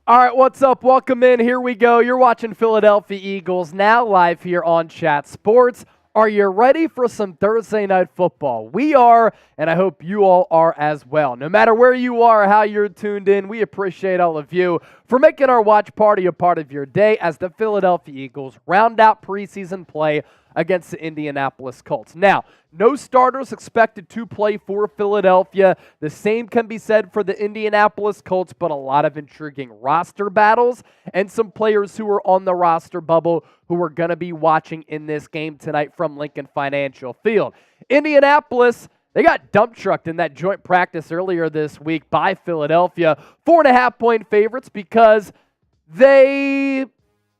All right, what's up? Welcome in. Here we go. You're watching Philadelphia Eagles now live here on Chat Sports. Are you ready for some Thursday night football? We are, and I hope you all are as well. No matter where you are or how you're tuned in, we appreciate all of you for making our watch party a part of your day as the Philadelphia Eagles round out preseason play against the Indianapolis Colts. Now, no starters expected to play for Philadelphia. The same can be said for the Indianapolis Colts, but a lot of intriguing roster battles and some players who are on the roster bubble who are going to be watching in this game tonight from Lincoln Financial Field. Indianapolis, they got dump trucked in that joint practice earlier this week by Philadelphia. 4.5-point favorites because they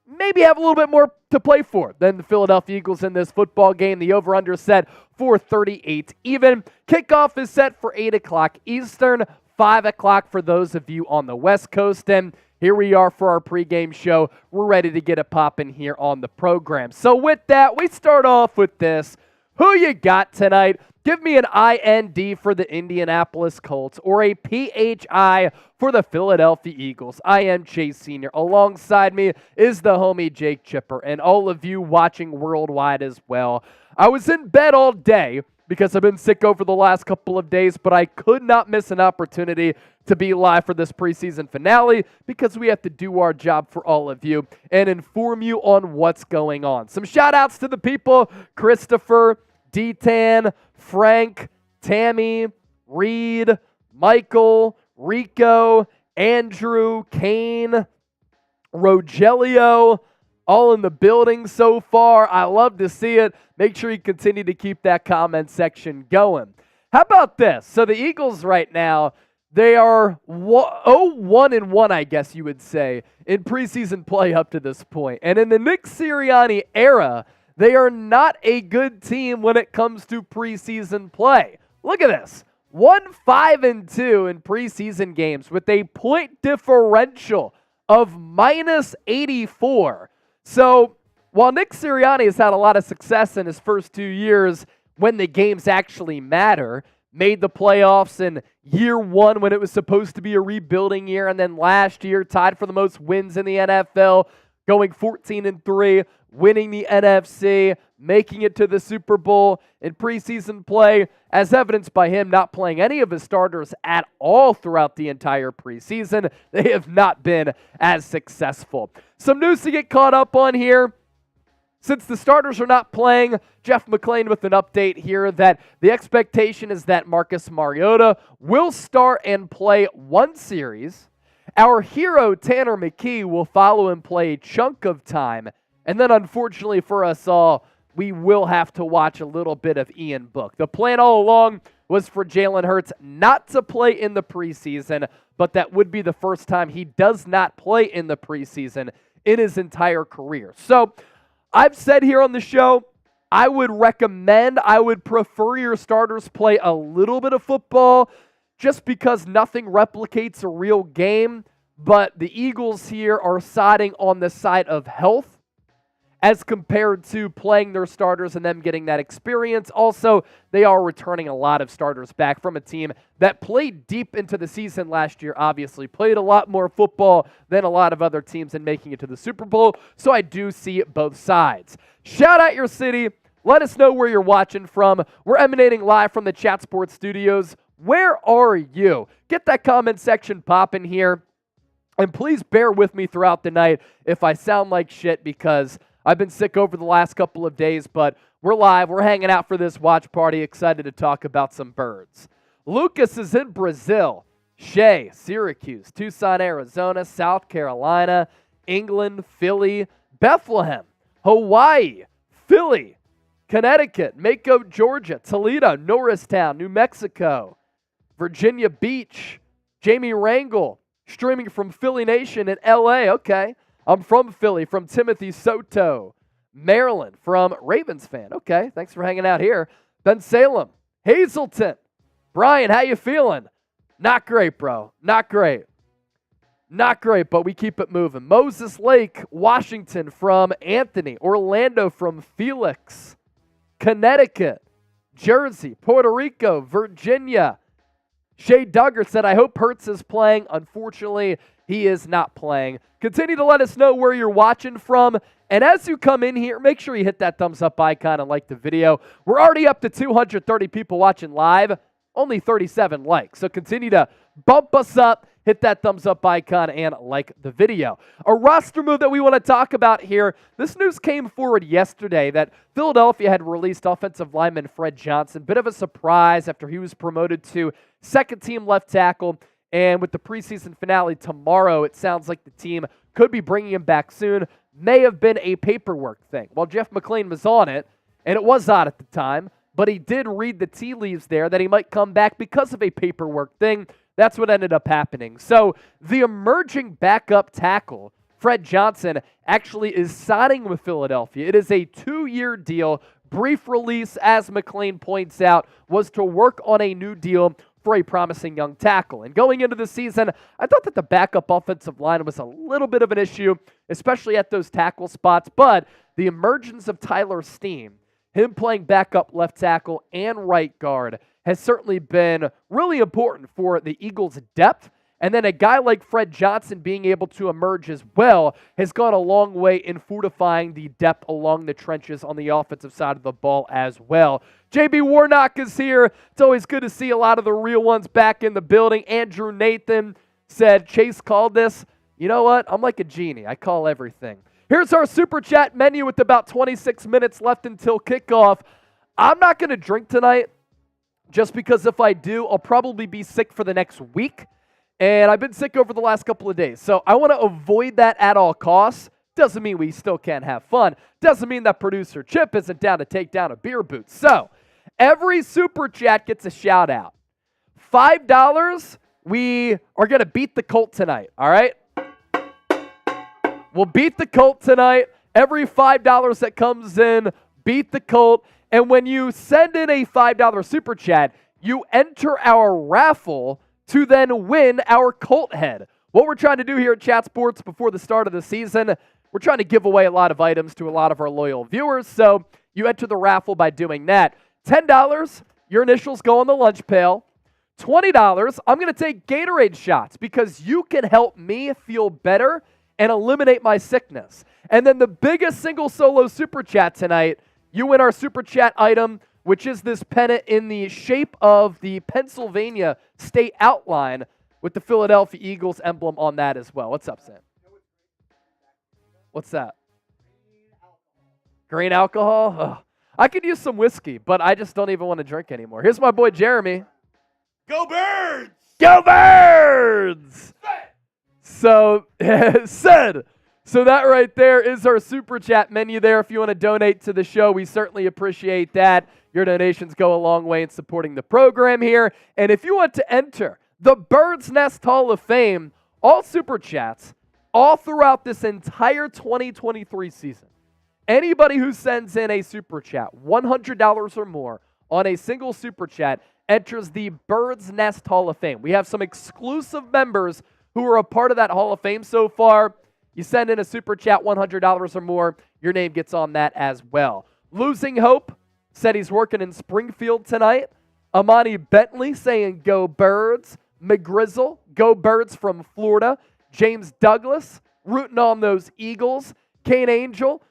maybe have a little bit more to play for than the Philadelphia Eagles in this football game. The over-under set for 38 even. Kickoff is set for 8 o'clock Eastern, 5 o'clock for those of you on the West Coast. And here we are for our pregame show. We're ready to get it popping here on the program. So with that, we start off with this. Who you got tonight? Give me an IND for the Indianapolis Colts or a PHI for the Philadelphia Eagles. I am Chase Sr. Alongside me is the homie Jake Chipper and all of you watching worldwide as well. I was in bed all day because I've been sick over the last couple of days, but I could not miss an opportunity to be live for this preseason finale because we have to do our job for all of you and inform you on what's going on. Some shout outs to the people, Christopher, D-Tan, Frank, Tammy, Reed, Michael, Rico, Andrew, Kane, Rogelio, all in the building so far. I love to see it. Make sure you continue to keep that comment section going. How about this? So the Eagles right now, they are 0-1-1, I guess you would say, in preseason play up to this point. And in the Nick Sirianni era, they are not a good team when it comes to preseason play. Look at this. 1-5-2 in preseason games with a point differential of minus 84. So while Nick Sirianni has had a lot of success in his first 2 years when the games actually matter, made the playoffs in year one when it was supposed to be a rebuilding year, and then last year tied for the most wins in the NFL, going 14-3, winning the NFC, making it to the Super Bowl in preseason play, as evidenced by him not playing any of his starters at all throughout the entire preseason. They have not been as successful. Some news to get caught up on here. Since the starters are not playing, Jeff McClain with an update here that the expectation is that Marcus Mariota will start and play one series. Our hero, Tanner McKee, will follow and play a chunk of time. And then, unfortunately for us all, we will have to watch a little bit of Ian Book. The plan all along was for Jalen Hurts not to play in the preseason, but that would be the first time he does not play in the preseason in his entire career. So, I've said here on the show, I would prefer your starters play a little bit of football just because nothing replicates a real game, but the Eagles here are siding on the side of health as compared to playing their starters and them getting that experience. Also, they are returning a lot of starters back from a team that played deep into the season last year, obviously. Played a lot more football than a lot of other teams in making it to the Super Bowl, so I do see both sides. Shout out your city. Let us know where you're watching from. We're emanating live from the Chat Sports Studios. Where are you? Get that comment section popping here. And please bear with me throughout the night if I sound like shit because I've been sick over the last couple of days, but we're live. We're hanging out for this watch party. Excited to talk about some birds. Lucas is in Brazil. Shea, Syracuse, Tucson, Arizona, South Carolina, England, Philly, Bethlehem, Hawaii, Philly, Connecticut, Mako, Georgia, Toledo, Norristown, New Mexico, Virginia Beach, Jamie Rangel, streaming from Philly Nation in LA. Okay. I'm from Philly, from Timothy Soto. Maryland, from Ravens fan. Okay, thanks for hanging out here. Ben Salem, Hazleton. Brian, how you feeling? Not great, bro. Not great. Not great, but we keep it moving. Moses Lake, Washington, from Anthony. Orlando, from Felix. Connecticut. Jersey, Puerto Rico, Virginia. Shea Duggar said, I hope Hurts is playing. Unfortunately, he is not playing. Continue to let us know where you're watching from. And as you come in here, make sure you hit that thumbs up icon and like the video. We're already up to 230 people watching live, only 37 likes. So continue to bump us up, hit that thumbs up icon, and like the video. A roster move that we want to talk about here. This news came forward yesterday that Philadelphia had released offensive lineman Fred Johnson. Bit of a surprise after he was promoted to second-team left tackle. And with the preseason finale tomorrow, it sounds like the team could be bringing him back soon. May have been a paperwork thing. Well, Jeff McLean was on it, and it was odd at the time, but he did read the tea leaves there that he might come back because of a paperwork thing. That's what ended up happening. So the emerging backup tackle, Fred Johnson, actually is signing with Philadelphia. It is a 2-year deal. Brief release, as McLean points out, was to work on a new deal for a promising young tackle. And going into the season, I thought that the backup offensive line was a little bit of an issue, especially at those tackle spots, but the emergence of Tyler Steen, him playing backup left tackle and right guard, has certainly been really important for the Eagles' depth. And then a guy like Fred Johnson being able to emerge as well has gone a long way in fortifying the depth along the trenches on the offensive side of the ball as well. JB Warnock is here. It's always good to see a lot of the real ones back in the building. Andrew Nathan said, Chase called this. You know what? I'm like a genie. I call everything. Here's our Super Chat menu with about 26 minutes left until kickoff. I'm not going to drink tonight just because if I do, I'll probably be sick for the next week. And I've been sick over the last couple of days. So I want to avoid that at all costs. Doesn't mean we still can't have fun. Doesn't mean that producer Chip isn't down to take down a beer boot. So every Super Chat gets a shout out. $5, we are going to beat the Colt tonight. All right? We'll beat the Colt tonight. Every $5 that comes in, beat the Colt. And when you send in a $5 Super Chat, you enter our raffle to then win our Colt head. What we're trying to do here at Chat Sports before the start of the season, we're trying to give away a lot of items to a lot of our loyal viewers, so you enter the raffle by doing that. $10, your initials go on the lunch pail. $20, I'm going to take Gatorade shots because you can help me feel better and eliminate my sickness. And then the biggest single solo Super Chat tonight, you win our Super Chat item, which is this pennant in the shape of the Pennsylvania state outline with the Philadelphia Eagles emblem on that as well. What's up, Sam? What's that? Green alcohol? Ugh. I could use some whiskey, but I just don't even want to drink anymore. Here's my boy Jeremy. Go Birds! Go Birds! So, said. So that right there is our Super Chat menu there. If you want to donate to the show, we certainly appreciate that. Your donations go a long way in supporting the program here. And if you want to enter the Bird's Nest Hall of Fame, all Super Chats, all throughout this entire 2023 season, anybody who sends in a Super Chat, $100 or more on a single Super Chat, enters the Bird's Nest Hall of Fame. We have some exclusive members who are a part of that Hall of Fame so far. You send in a Super Chat, $100 or more, your name gets on that as well. Losing Hope said he's working in Springfield tonight. Amani Bentley saying go Birds. McGrizzle, go Birds from Florida. James Douglas, rooting on those Eagles. Kane Angel,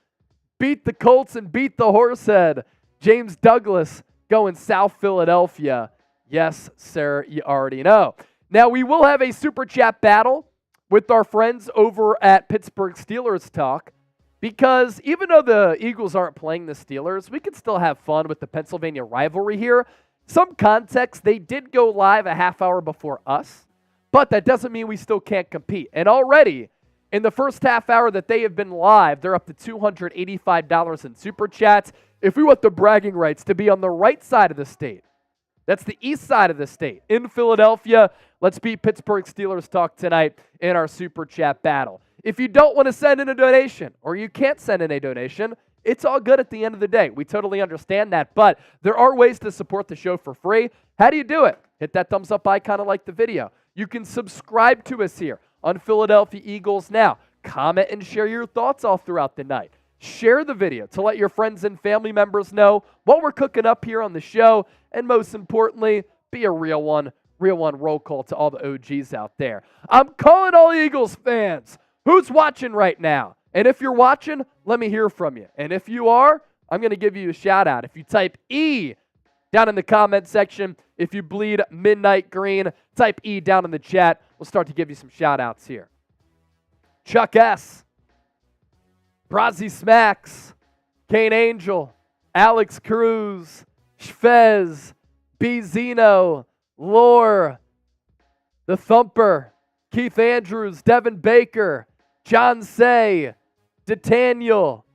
beat the Colts and beat the Horsehead. James Douglas going South Philadelphia. Yes, sir, you already know. Now, we will have a Super Chat battle with our friends over at Pittsburgh Steelers Talk, because even though the Eagles aren't playing the Steelers, we can still have fun with the Pennsylvania rivalry here. Some context, they did go live a half hour before us, but that doesn't mean we still can't compete. And already, in the first half hour that they have been live, they're up to $285 in Super Chats. If we want the bragging rights to be on the right side of the state, that's the east side of the state, in Philadelphia, let's beat Pittsburgh Steelers Talk tonight in our Super Chat battle. If you don't want to send in a donation, or you can't send in a donation, it's all good at the end of the day. We totally understand that, but there are ways to support the show for free. How do you do it? Hit that thumbs up icon and like the video. You can subscribe to us here on Philadelphia Eagles Now. Comment and share your thoughts all throughout the night. Share the video to let your friends and family members know what we're cooking up here on the show. And most importantly, be a real one. Real one roll call to all the OGs out there. I'm calling all Eagles fans. Who's watching right now? And if you're watching, let me hear from you. And if you are, I'm going to give you a shout out. If you type E down in the comment section, if you bleed midnight green, type E down in the chat. We'll start to give you some shout outs here. Chuck S., Brazzy Smacks, Kane Angel, Alex Cruz, Shvez, B. Zeno, Lore, The Thumper, Keith Andrews, Devin Baker, John Say, D'Taniel.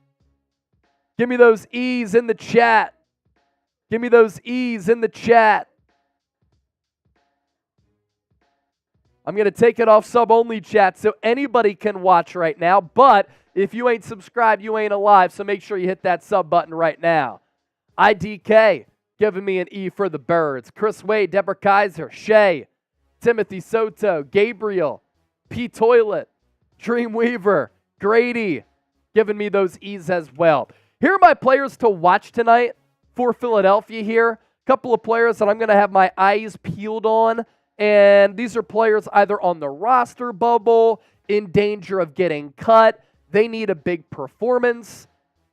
Give me those E's in the chat. Give me those E's in the chat. I'm going to take it off sub-only chat so anybody can watch right now. But if you ain't subscribed, you ain't alive. So make sure you hit that sub button right now. IDK giving me an E for the birds. Chris Wade, Deborah Kaiser, Shay, Timothy Soto, Gabriel, P. Toilet, Dreamweaver, Grady, giving me those E's as well. Here are my players to watch tonight for Philadelphia here. A couple of players that I'm going to have my eyes peeled on. And these are players either on the roster bubble, in danger of getting cut, they need a big performance,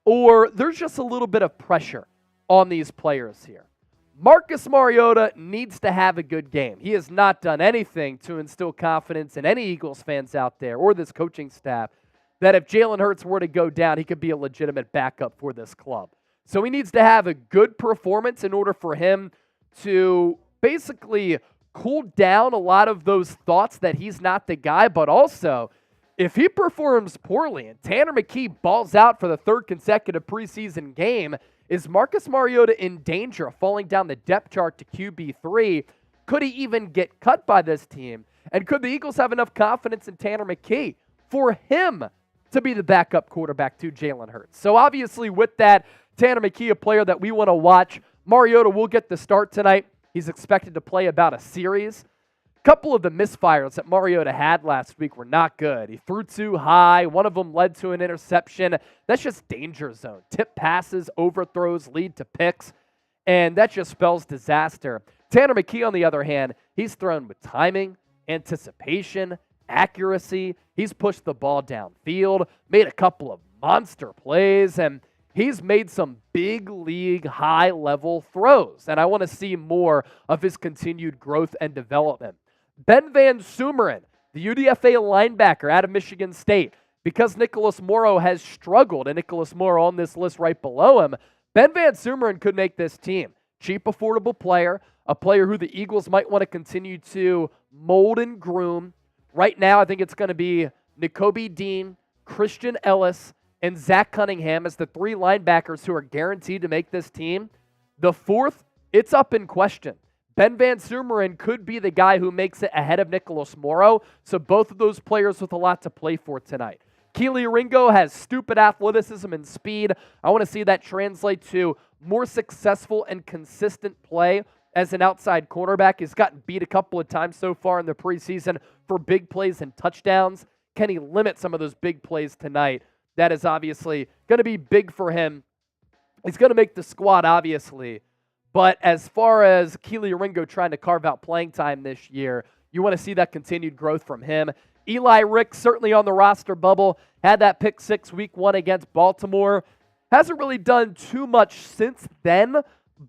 or there's just a little bit of pressure on these players here. Marcus Mariota needs to have a good game. He has not done anything to instill confidence in any Eagles fans out there or this coaching staff that if Jalen Hurts were to go down, he could be a legitimate backup for this club. So he needs to have a good performance in order for him to basically cool down a lot of those thoughts that he's not the guy, but also if he performs poorly and Tanner McKee balls out for the third consecutive preseason game, is Marcus Mariota in danger of falling down the depth chart to QB3? Could he even get cut by this team? And could the Eagles have enough confidence in Tanner McKee for him to be the backup quarterback to Jalen Hurts? So obviously with that, Tanner McKee, a player that we want to watch. Mariota will get the start tonight. He's expected to play about a series. A couple of the misfires that Mariota had last week were not good. He threw too high. One of them led to an interception. That's just danger zone. Tip passes, overthrows lead to picks, and that just spells disaster. Tanner McKee, on the other hand, he's thrown with timing, anticipation, accuracy. He's pushed the ball downfield, made a couple of monster plays, and he's made some big league high-level throws, and I want to see more of his continued growth and development. Ben Van Sumeren, the UDFA linebacker out of Michigan State, because Nicholas Morrow has struggled, and Nicholas Morrow on this list right below him, Ben Van Sumeren could make this team. Cheap, affordable player, a player who the Eagles might want to continue to mold and groom. Right now, I think it's going to be Nakobe Dean, Christian Ellis, and Zach Cunningham as the three linebackers who are guaranteed to make this team. The fourth, it's up in question. Ben Van Sumeren could be the guy who makes it ahead of Nicholas Morrow, so both of those players with a lot to play for tonight. Kelee Ringo has stupid athleticism and speed. I want to see that translate to more successful and consistent play as an outside cornerback. He's gotten beat a couple of times so far in the preseason for big plays and touchdowns. Can he limit some of those big plays tonight? That is obviously going to be big for him. He's going to make the squad, obviously. But as far as Kelee Ringo trying to carve out playing time this year, you want to see that continued growth from him. Eli Ricks, certainly on the roster bubble, had that pick six week one against Baltimore. Hasn't really done too much since then,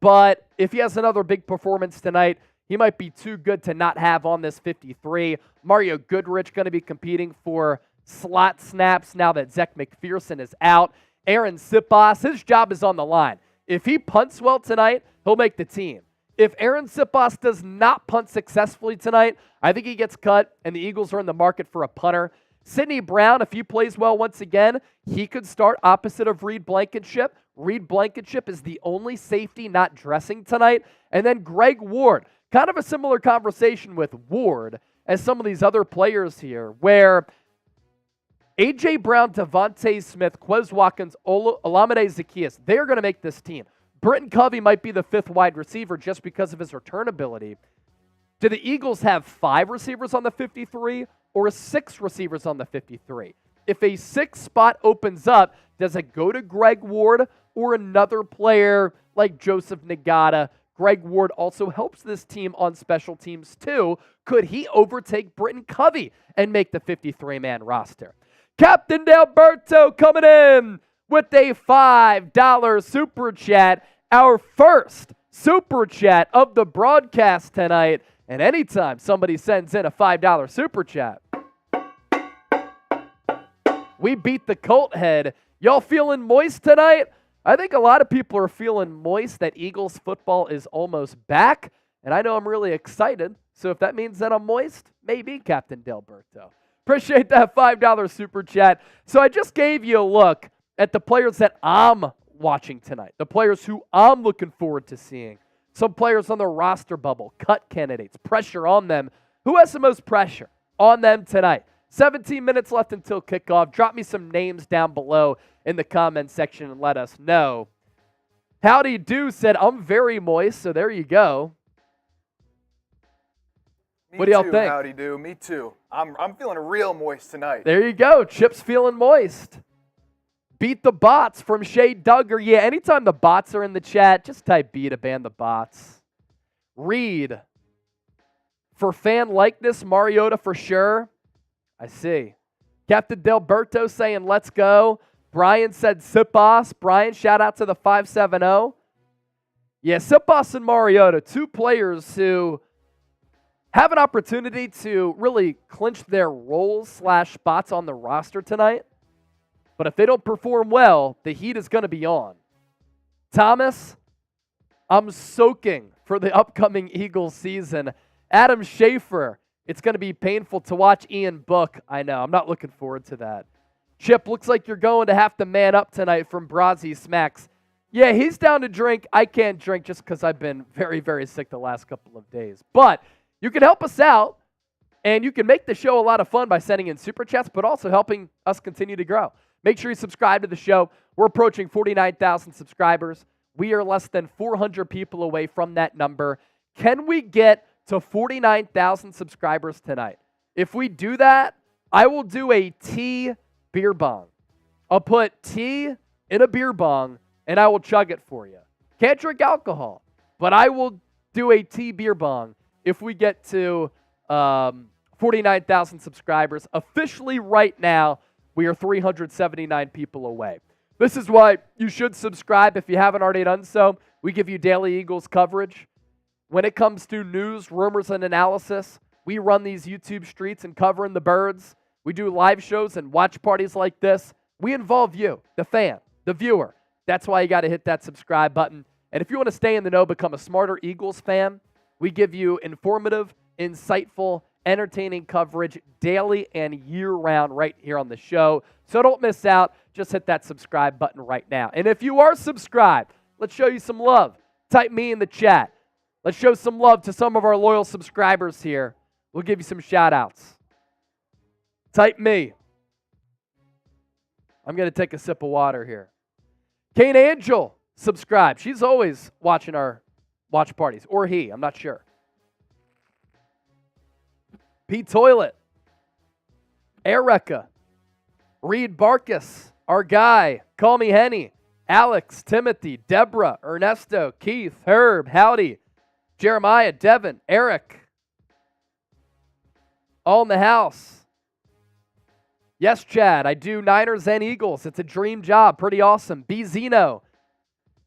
but if he has another big performance tonight, he might be too good to not have on this 53. Mario Goodrich going to be competing for slot snaps now that Zech McPherson is out. Aaron Siposs, his job is on the line. If he punts well tonight, he'll make the team. If Aaron Siposs does not punt successfully tonight, I think he gets cut, and the Eagles are in the market for a punter. Sidney Brown, if he plays well once again, he could start opposite of Reed Blankenship. Reed Blankenship is the only safety not dressing tonight. And then Greg Ward, kind of a similar conversation with Ward as some of these other players here, where A.J. Brown, Devontae Smith, Quez Watkins, Olamide Zaccheaus, they're going to make this team. Britton Covey might be the fifth wide receiver just because of his return ability. Do the Eagles have 5 receivers on the 53 or 6 receivers on the 53? If a 6th spot opens up, does it go to Greg Ward or another player like Joseph Nagata, Greg Ward also helps this team on special teams too. Could he overtake Britton Covey and make the 53-man roster? Captain Delberto coming in with a $5 super chat. Our first super chat of the broadcast tonight. And anytime somebody sends in a $5 super chat, we beat the Colt head. Y'all feeling moist tonight? I think a lot of people are feeling moist that Eagles football is almost back. And I know I'm really excited. So if that means that I'm moist, maybe Captain Delberto. Appreciate that $5 super chat. So I just gave you a look at the players that I'm watching tonight, the players who I'm looking forward to seeing. Some players on the roster bubble, cut candidates, pressure on them. Who has the most pressure on them tonight? 17 minutes left until kickoff. Drop me some names down below in the comment section and let us know. Howdy Do said, I'm very moist, so there you go. What do y'all think? Howdy Do. Me too. I'm feeling real moist tonight. There you go. Chip's feeling moist. Beat the bots from Shay Duggar. Yeah, anytime the bots are in the chat, just type B to ban the bots. Reed. For fan likeness, Mariota for sure. I see. Captain Delberto saying, let's go. Brian said Sipas. Brian, shout out to the 570. Yeah, Sipas and Mariota, two players who have an opportunity to really clinch their roles / spots on the roster tonight. But if they don't perform well, the heat is going to be on. Thomas, I'm soaking for the upcoming Eagles season. Adam Schaefer, it's going to be painful to watch Ian Book. I know, I'm not looking forward to that. Chip, looks like you're going to have to man up tonight from Brazzy Smacks. Yeah, he's down to drink. I can't drink just because I've been very, very sick the last couple of days. But you can help us out, and you can make the show a lot of fun by sending in super chats, but also helping us continue to grow. Make sure you subscribe to the show. We're approaching 49,000 subscribers. We are less than 400 people away from that number. Can we get to 49,000 subscribers tonight? If we do that, I will do a tea beer bong. I'll put tea in a beer bong, and I will chug it for you. Can't drink alcohol, but I will do a tea beer bong if we get to 49,000 subscribers. Officially right now, we are 379 people away. This is why you should subscribe if you haven't already done so. We give you daily Eagles coverage. When it comes to news, rumors, and analysis, we run these YouTube streets and covering the birds. We do live shows and watch parties like this. We involve you, the fan, the viewer. That's why you got to hit that subscribe button. And if you want to stay in the know, become a smarter Eagles fan, we give you informative, insightful, entertaining coverage daily and year-round right here on the show. So don't miss out. Just hit that subscribe button right now. And if you are subscribed, let's show you some love. Type me in the chat. Let's show some love to some of our loyal subscribers here. We'll give you some shout-outs. Type me. I'm going to take a sip of water here. Kane Angel, subscribe. She's always watching our watch parties. Or he, I'm not sure. Pete Toilet, Erica, Reed Barkus, our guy, Call Me Henny, Alex, Timothy, Deborah, Ernesto, Keith, Herb, Howdy, Jeremiah, Devin, Eric, all in the house. Yes, Chad, I do Niners and Eagles. It's a dream job. Pretty awesome. B. Zeno,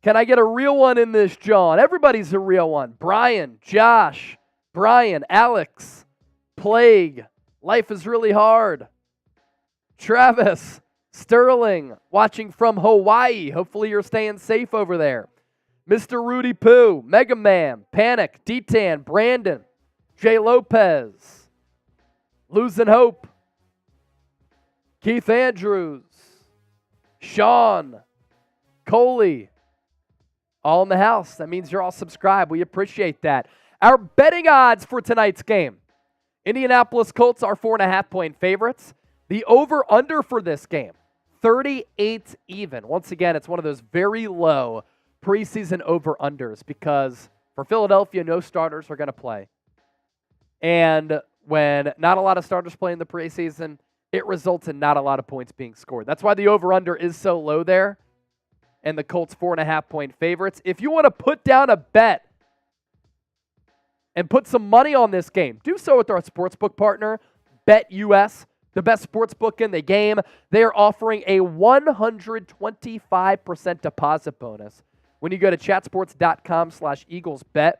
can I get a real one in this, John? Everybody's a real one. Brian, Josh, Brian, Alex, Plague, life is really hard. Travis, Sterling, watching from Hawaii. Hopefully you're staying safe over there. Mr. Rudy Poo, Mega Man, Panic, D-Tan, Brandon, Jay Lopez, Losing Hope, Keith Andrews, Sean, Coley, all in the house. That means you're all subscribed. We appreciate that. Our betting odds for tonight's game. Indianapolis Colts are 4.5-point favorites. The over-under for this game, 38 even. Once again, it's one of those very low preseason over-unders because for Philadelphia, no starters are going to play. And when not a lot of starters play in the preseason, it results in not a lot of points being scored. That's why the over-under is so low there, and the Colts 4.5-point favorites. If you want to put down a bet and put some money on this game, do so with our sportsbook partner, BetUS, the best sportsbook in the game. They are offering a 125% deposit bonus when you go to chatsports.com/EaglesBet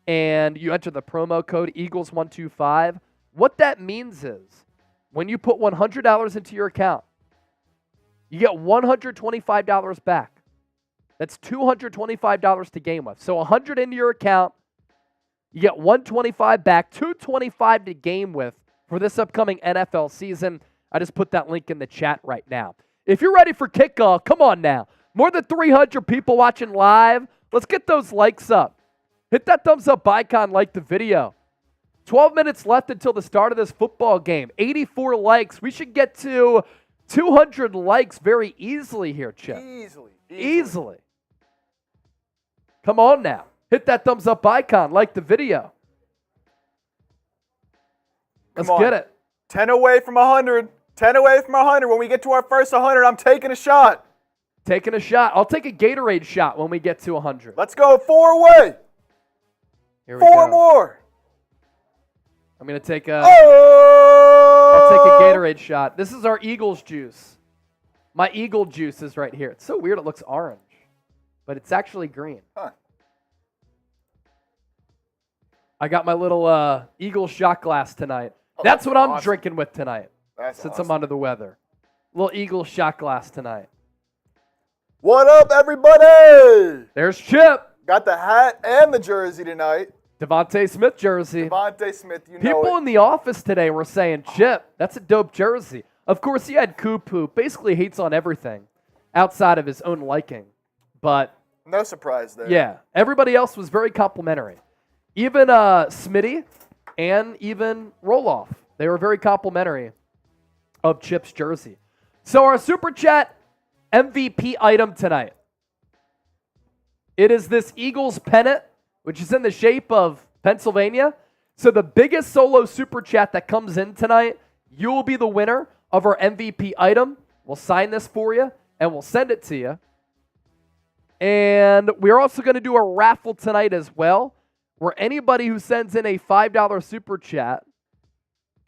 and you enter the promo code Eagles125. What that means is when you put $100 into your account, you get $125 back. That's $225 to game with. So $100 into your account, you get $125 back, $225 to game with for this upcoming NFL season. I just put that link in the chat right now. If you're ready for kickoff, come on now. More than 300 people watching live. Let's get those likes up. Hit that thumbs up icon, like the video. 12 minutes left until the start of this football game. 84 likes. We should get to 200 likes very easily here, Chip. Easily. Come on now. Hit that thumbs up icon, like the video. Let's get it. 10 away from 100. 10 away from 100. When we get to our first 100, I'm taking a shot. Taking a shot. I'll take a Gatorade shot when we get to 100. Let's go. 4 away. Here we go. 4 more. I'm going to take a I'll take a Gatorade shot. This is our Eagles juice. My Eagle juice is right here. It's so weird it looks orange, but it's actually green. Huh. I got my little Eagle shot glass tonight. That's what I'm drinking with tonight. Since I'm under the weather. Little Eagle shot glass tonight. What up, everybody? There's Chip. Got the hat and the jersey tonight. Devontae Smith jersey. Devontae Smith, you know People it. in the office today were saying, Chip, that's a dope jersey. Of course, he had Coop, basically hates on everything outside of his own liking. But no surprise there. yeah, everybody else was very complimentary. Even Smitty and even Roloff, they were very complimentary of Chip's jersey. So our Super Chat MVP item tonight. It is this Eagles pennant, which is in the shape of Pennsylvania. So the biggest solo Super Chat that comes in tonight, you will be the winner of our MVP item. We'll sign this for you, and we'll send it to you. And we're also going to do a raffle tonight as well, where anybody who sends in a $5 Super Chat,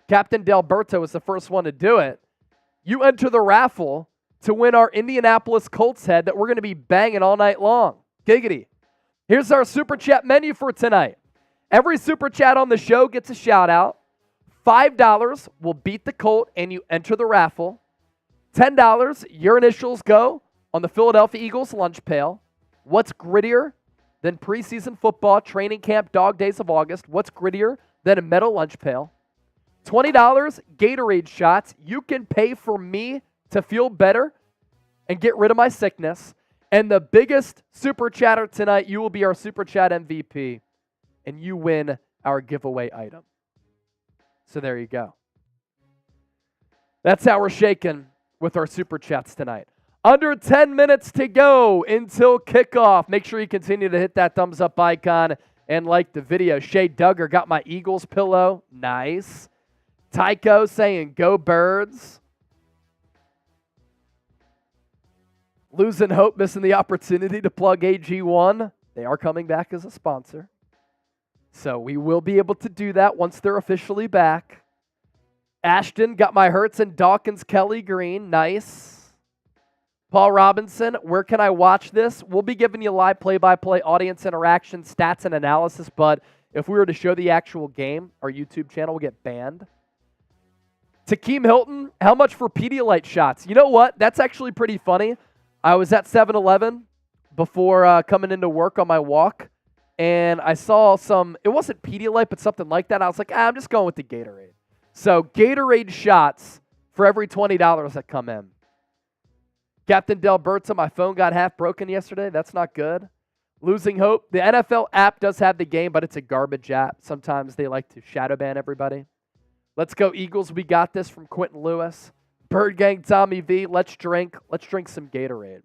Captain Delberto is the first one to do it, you enter the raffle to win our Indianapolis Colts head that we're going to be banging all night long. Giggity. Here's our Super Chat menu for tonight. Every Super Chat on the show gets a shout out. $5 will beat the Colt and you enter the raffle. $10, your initials go on the Philadelphia Eagles lunch pail. What's grittier than preseason football, training camp, dog days of August? What's grittier than a metal lunch pail? $20, Gatorade shots. You can pay for me to feel better and get rid of my sickness. And the biggest Super Chatter tonight, you will be our Super Chat MVP, and you win our giveaway item. So there you go. That's how we're shaking with our Super Chats tonight. Under 10 minutes to go until kickoff. Make sure you continue to hit that thumbs up icon and like the video. Shay Duggar got my Eagles pillow. Nice. Tycho saying, go Birds. Losing hope, missing the opportunity to plug AG1. They are coming back as a sponsor. So we will be able to do that once they're officially back. Ashton got my Hurts and Dawkins Kelee green. Nice. Paul Robinson, where can I watch this? We'll be giving you live play-by-play audience interaction, stats, and analysis, but if we were to show the actual game, our YouTube channel will get banned. Takeem Hilton, how much for Pedialyte shots? You know what? That's actually pretty funny. I was at 7-Eleven before coming into work on my walk, and I saw some, it wasn't Pedialyte, but something like that. I was like, I'm just going with the Gatorade. So Gatorade shots for every $20 that come in. Captain Delberto, my phone got half broken yesterday. That's not good. Losing hope. The NFL app does have the game, but it's a garbage app. Sometimes they like to shadow ban everybody. Let's go Eagles. We got this from Quentin Lewis. Bird Gang Tommy V. Let's drink. Let's drink some Gatorade.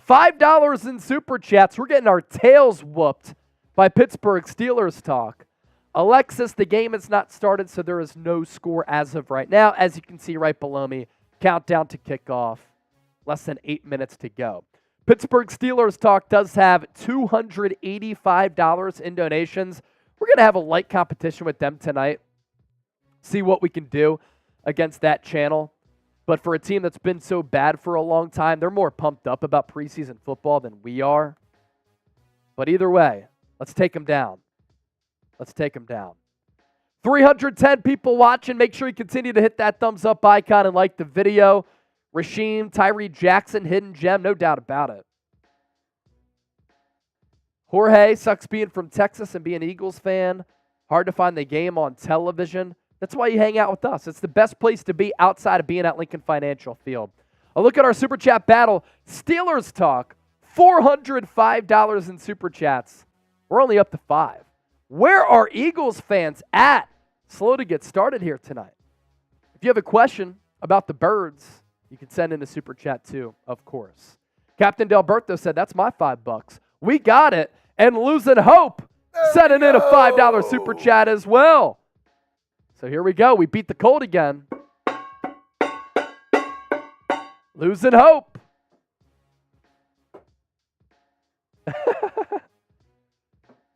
$5 in Super Chats. We're getting our tails whooped by Pittsburgh Steelers talk. Alexis, the game has not started, so there is no score as of right now. As you can see right below me, countdown to kickoff. Less than 8 minutes to go. Pittsburgh Steelers Talk does have $285 in donations. We're going to have a light competition with them tonight. See what we can do against that channel. But for a team that's been so bad for a long time, they're more pumped up about preseason football than we are. But either way, let's take them down. Let's take them down. 310 people watching. Make sure you continue to hit that thumbs up icon and like the video. Rasheem, Tyree Jackson, hidden gem, no doubt about it. Jorge, sucks being from Texas and being an Eagles fan. Hard to find the game on television. That's why you hang out with us. It's the best place to be outside of being at Lincoln Financial Field. A look at our Super Chat battle. Steelers Talk, $405 in Super Chats. We're only up to 5. Where are Eagles fans at? Slow to get started here tonight. If you have a question about the Birds, you can send in a Super Chat too, of course. Captain Delberto said, that's my $5. We got it. And Losing Hope sending in a $5 Super Chat as well. So here we go. We beat the Colt again. Losing Hope.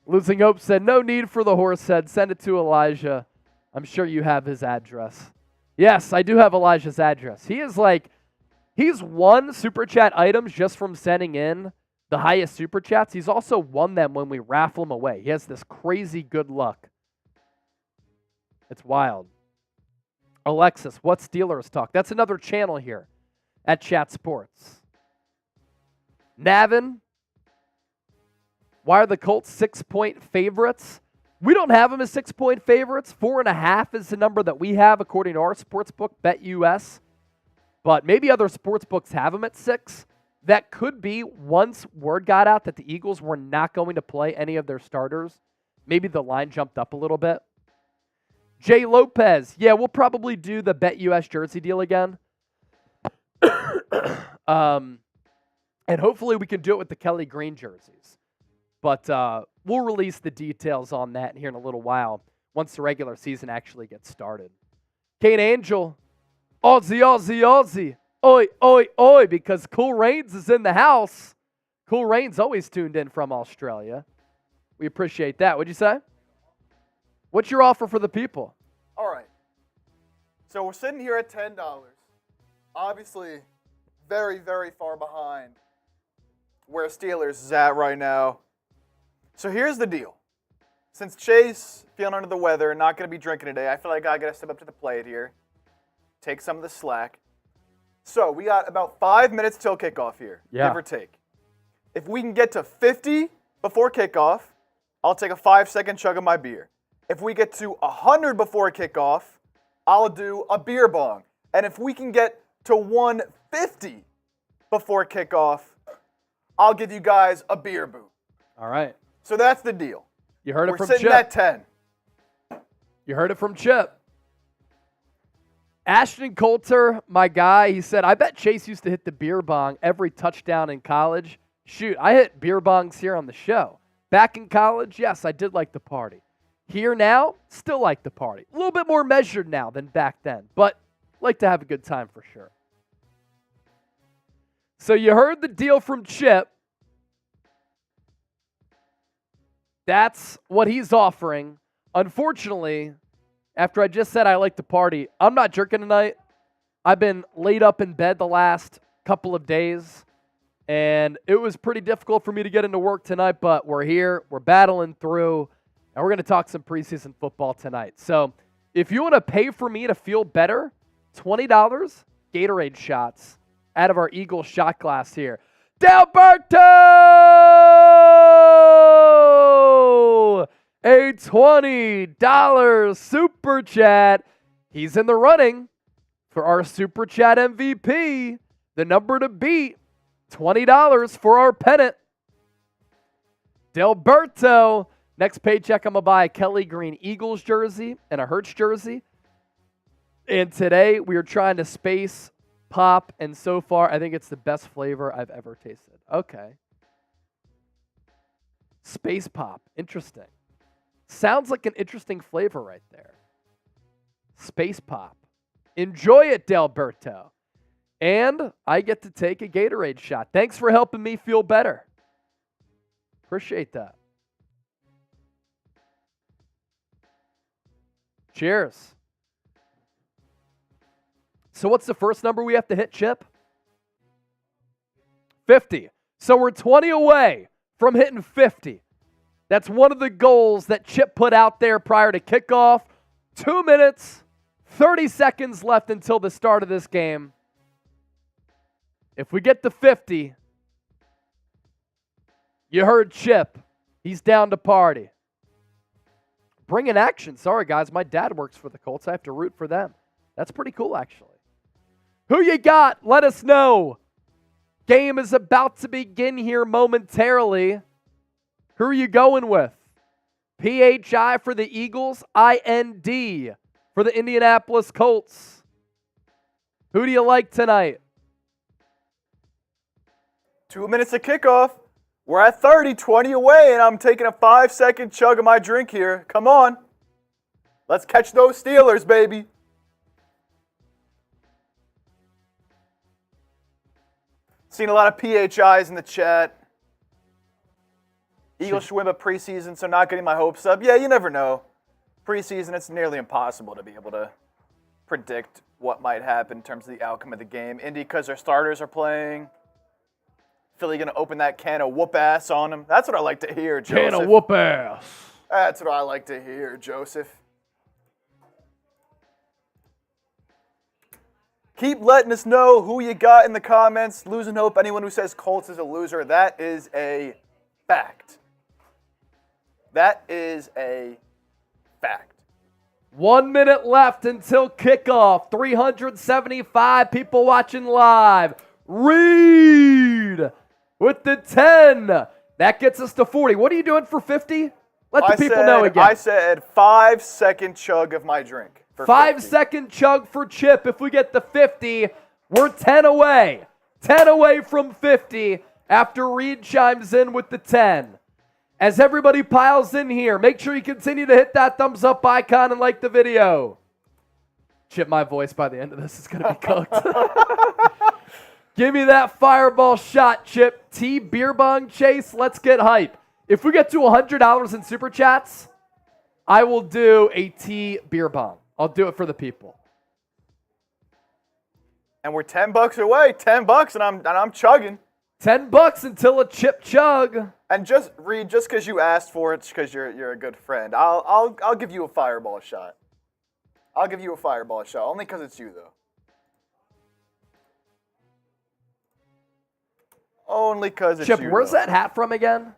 Losing Hope said, no need for the horse head. Send it to Elijah. I'm sure you have his address. Yes, I do have Elijah's address. He's won Super Chat items just from sending in the highest Super Chats. He's also won them when we raffle them away. He has this crazy good luck. It's wild. Alexis, what Steelers Talk? That's another channel here at Chat Sports. Navin, why are the Colts 6-point favorites? We don't have them as 6-point favorites. 4.5 is the number that we have according to our sportsbook, BetUS. But maybe other sportsbooks have them at 6. That could be once word got out that the Eagles were not going to play any of their starters. Maybe the line jumped up a little bit. Jay Lopez, yeah, we'll probably do the BetUS jersey deal again. And hopefully we can do it with the Kelee green jerseys. But we'll release the details on that here in a little while once the regular season actually gets started. Kane Angel, Aussie, Aussie, Aussie. Oi, oi, oi, because Cool Rains is in the house. Cool Rains always tuned in from Australia. We appreciate that. What'd you say? What's your offer for the people? All right. So we're sitting here at $10. Obviously, very, very far behind where Steelers is at right now. So here's the deal. Since Chase, feeling under the weather, not going to be drinking today, I feel like I got to step up to the plate here. Take some of the slack. So we got about 5 minutes till kickoff here, give or take. If we can get to 50 before kickoff, I'll take a 5-second chug of my beer. If we get to 100 before kickoff, I'll do a beer bong. And if we can get to 150 before kickoff, I'll give you guys a beer boot. All right. So that's the deal. You heard it from Chip. We're sitting at 10. You heard it from Chip. Ashton Coulter, my guy, he said, I bet Chase used to hit the beer bong every touchdown in college. Shoot, I hit beer bongs here on the show. Back in college, yes, I did like the party. Here now, still like the party. A little bit more measured now than back then, but like to have a good time for sure. So you heard the deal from Chip. That's what he's offering. Unfortunately, after I just said I like to party, I'm not jerking tonight. I've been laid up in bed the last couple of days, and it was pretty difficult for me to get into work tonight, but we're here. We're battling through, and we're going to talk some preseason football tonight. So if you want to pay for me to feel better, $20 Gatorade shots out of our Eagles shot glass here. Delberto! A $20 Super Chat. He's in the running for our Super Chat MVP. The number to beat, $20 for our pennant. Delberto. Next paycheck, I'm going to buy a Kelee green Eagles jersey and a Hurts jersey. And today, we are trying to space pop, and so far, I think it's the best flavor I've ever tasted. Okay. Space pop. Interesting. Sounds like an interesting flavor right there. Space pop. Enjoy it, Delberto. And I get to take a Gatorade shot. Thanks for helping me feel better. Appreciate that. Cheers. So what's the first number we have to hit, Chip? 50. So we're 20 away from hitting 50. That's one of the goals that Chip put out there prior to kickoff. 2 minutes, 30 seconds left until the start of this game. If we get to 50, you heard Chip. He's down to party. Bring in action. Sorry, guys. My dad works for the Colts. I have to root for them. That's pretty cool, actually. Who you got? Let us know. Game is about to begin here momentarily. Who are you going with? PHI for the Eagles, IND for the Indianapolis Colts. Who do you like tonight? 2 minutes to kickoff. We're at 30, 20 away, and I'm taking a 5-second chug of my drink here. Come on. Let's catch those Steelers, baby. Seen a lot of PHIs in the chat. Eagles should win a preseason, so not getting my hopes up. Yeah, you never know. Preseason, it's nearly impossible to be able to predict what might happen in terms of the outcome of the game. Indy, because their starters are playing. Philly going to open that can of whoop ass on them. That's what I like to hear, Joseph. Can of whoop ass. That's what I like to hear, Joseph. Keep letting us know who you got in the comments. Losing hope. Anyone who says Colts is a loser, that is a fact. That is a fact. 1 minute left until kickoff. 375 people watching live. Reed with the 10. That gets us to 40. What are you doing for 50? Let the people know again. I said 5-second chug of my drink. 5-second chug for Chip. If we get the 50, we're 10 away. 10 away from 50 after Reed chimes in with the 10. As everybody piles in here, make sure you continue to hit that thumbs up icon and like the video. Chip, my voice by the end of this is going to be cooked. Give me that fireball shot, Chip. T beer bong chase. Let's get hype. If we get to $100 in super chats, I will do a T beer bong. I'll do it for the people. And we're $10 away. $10, and I'm chugging. $10 until a Chip chug. And just Reed, just because you asked for it, it's because you're a good friend. I'll give you a fireball shot. I'll give you a fireball shot, only because it's you though. Only because it's Chip, you. where's though. that hat from again?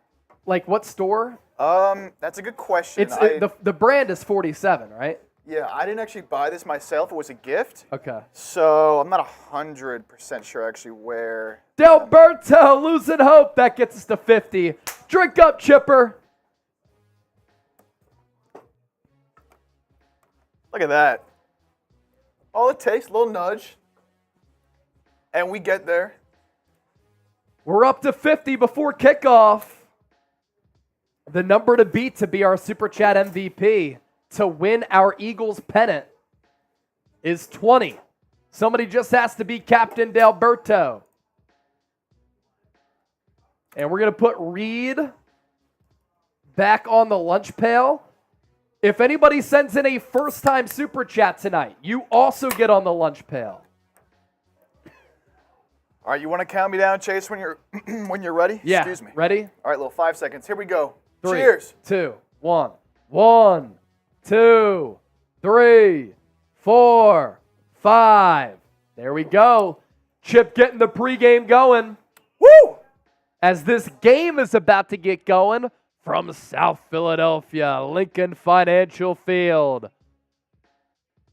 Like what store? That's a good question. It's the brand is 47, right? Yeah, I didn't actually buy this myself. It was a gift. Okay. So I'm not 100% sure actually where. Delberto losing hope. That gets us to 50. Drink up, Chipper. Look at that. All it takes, a little nudge, and we get there. We're up to 50 before kickoff. The number to beat to be our Super Chat MVP to win our Eagles pennant is 20. Somebody just has to be Captain Delberto. And we're going to put Reed back on the lunch pail. If anybody sends in a first-time Super Chat tonight, you also get on the lunch pail. All right, you want to count me down, Chase, when you're when you're ready? Yeah. Excuse me. Ready? All right, little 5 seconds. Here we go. 3, Cheers. 2, 1. 1, 2, 3, 4, 5. There we go. Chip getting the pregame going. Woo! As this game is about to get going from South Philadelphia, Lincoln Financial Field.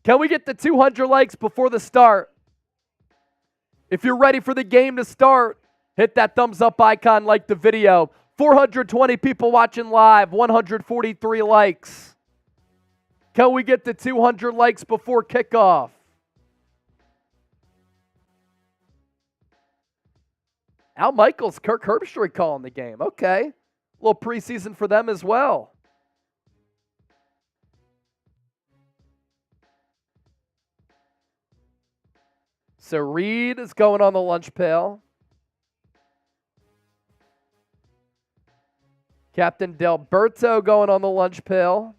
Can we get the 200 likes before the start? If you're ready for the game to start, hit that thumbs up icon, like the video. 420 people watching live, 143 likes. Can we get to 200 likes before kickoff? Al Michaels, Kirk Herbstreit calling the game. Okay. A little preseason for them as well. So Reed is going on the lunch pail. Captain Delberto going on the lunch pail.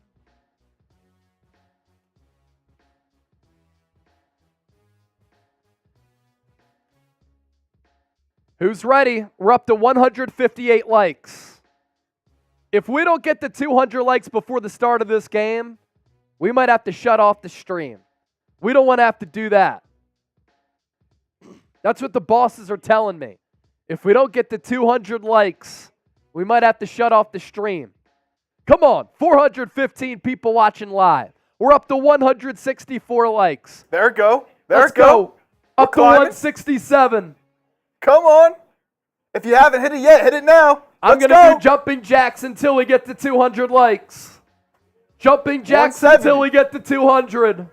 Who's ready? We're up to 158 likes. If we don't get to 200 likes before the start of this game, we might have to shut off the stream. We don't want to have to do that. That's what the bosses are telling me. If we don't get to 200 likes, we might have to shut off the stream. Come on, 415 people watching live. We're up to 164 likes. There it go. Let's go. Up to 167. Come on. If you haven't hit it yet, hit it now. I'm going to do jumping jacks until we get to 200 likes. Jumping jacks until we get to 200.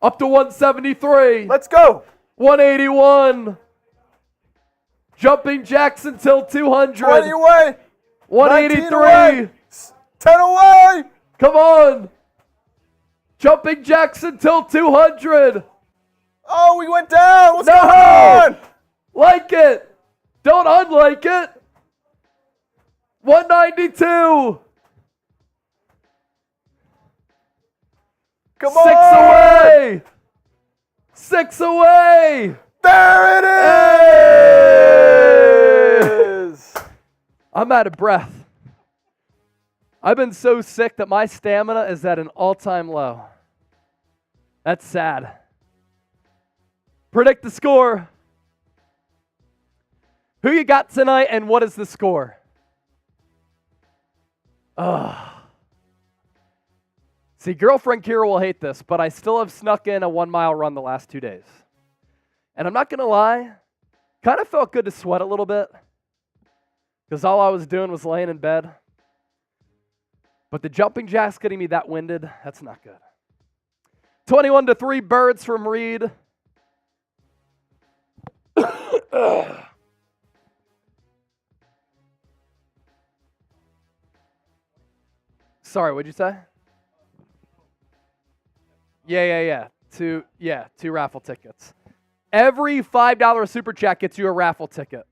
Up to 173. Let's go. 181. Jumping jacks until 200. 20 away. 183. Away. 10 away. Come on. Jumping jacks until 200. Oh, we went down. What's going on? Like it. Don't unlike it. 192. Come on. 6 away. 6 away. There it is. I'm out of breath. I've been so sick that my stamina is at an all-time low. That's sad. Predict the score. Who you got tonight and what is the score? See, girlfriend Kira will hate this, but I still have snuck in a 1-mile run the last 2 days. And I'm not going to lie, kind of felt good to sweat a little bit because all I was doing was laying in bed. But the jumping jack's getting me that winded. That's not good. 21-3 birds from Reed. Sorry, what'd you say? Yeah. Two raffle tickets. Every $5 super chat gets you a raffle ticket.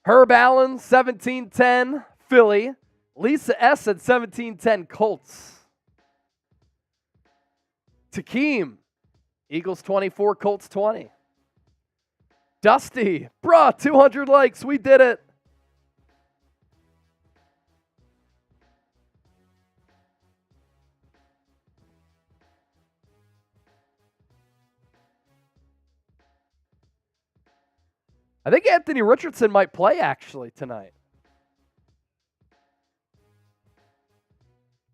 Herb Allen, 1710, Philly. Lisa S. at 1710, Colts. Takeem, Eagles 24, Colts 20. Dusty, 200 likes, we did it. I think Anthony Richardson might play actually tonight.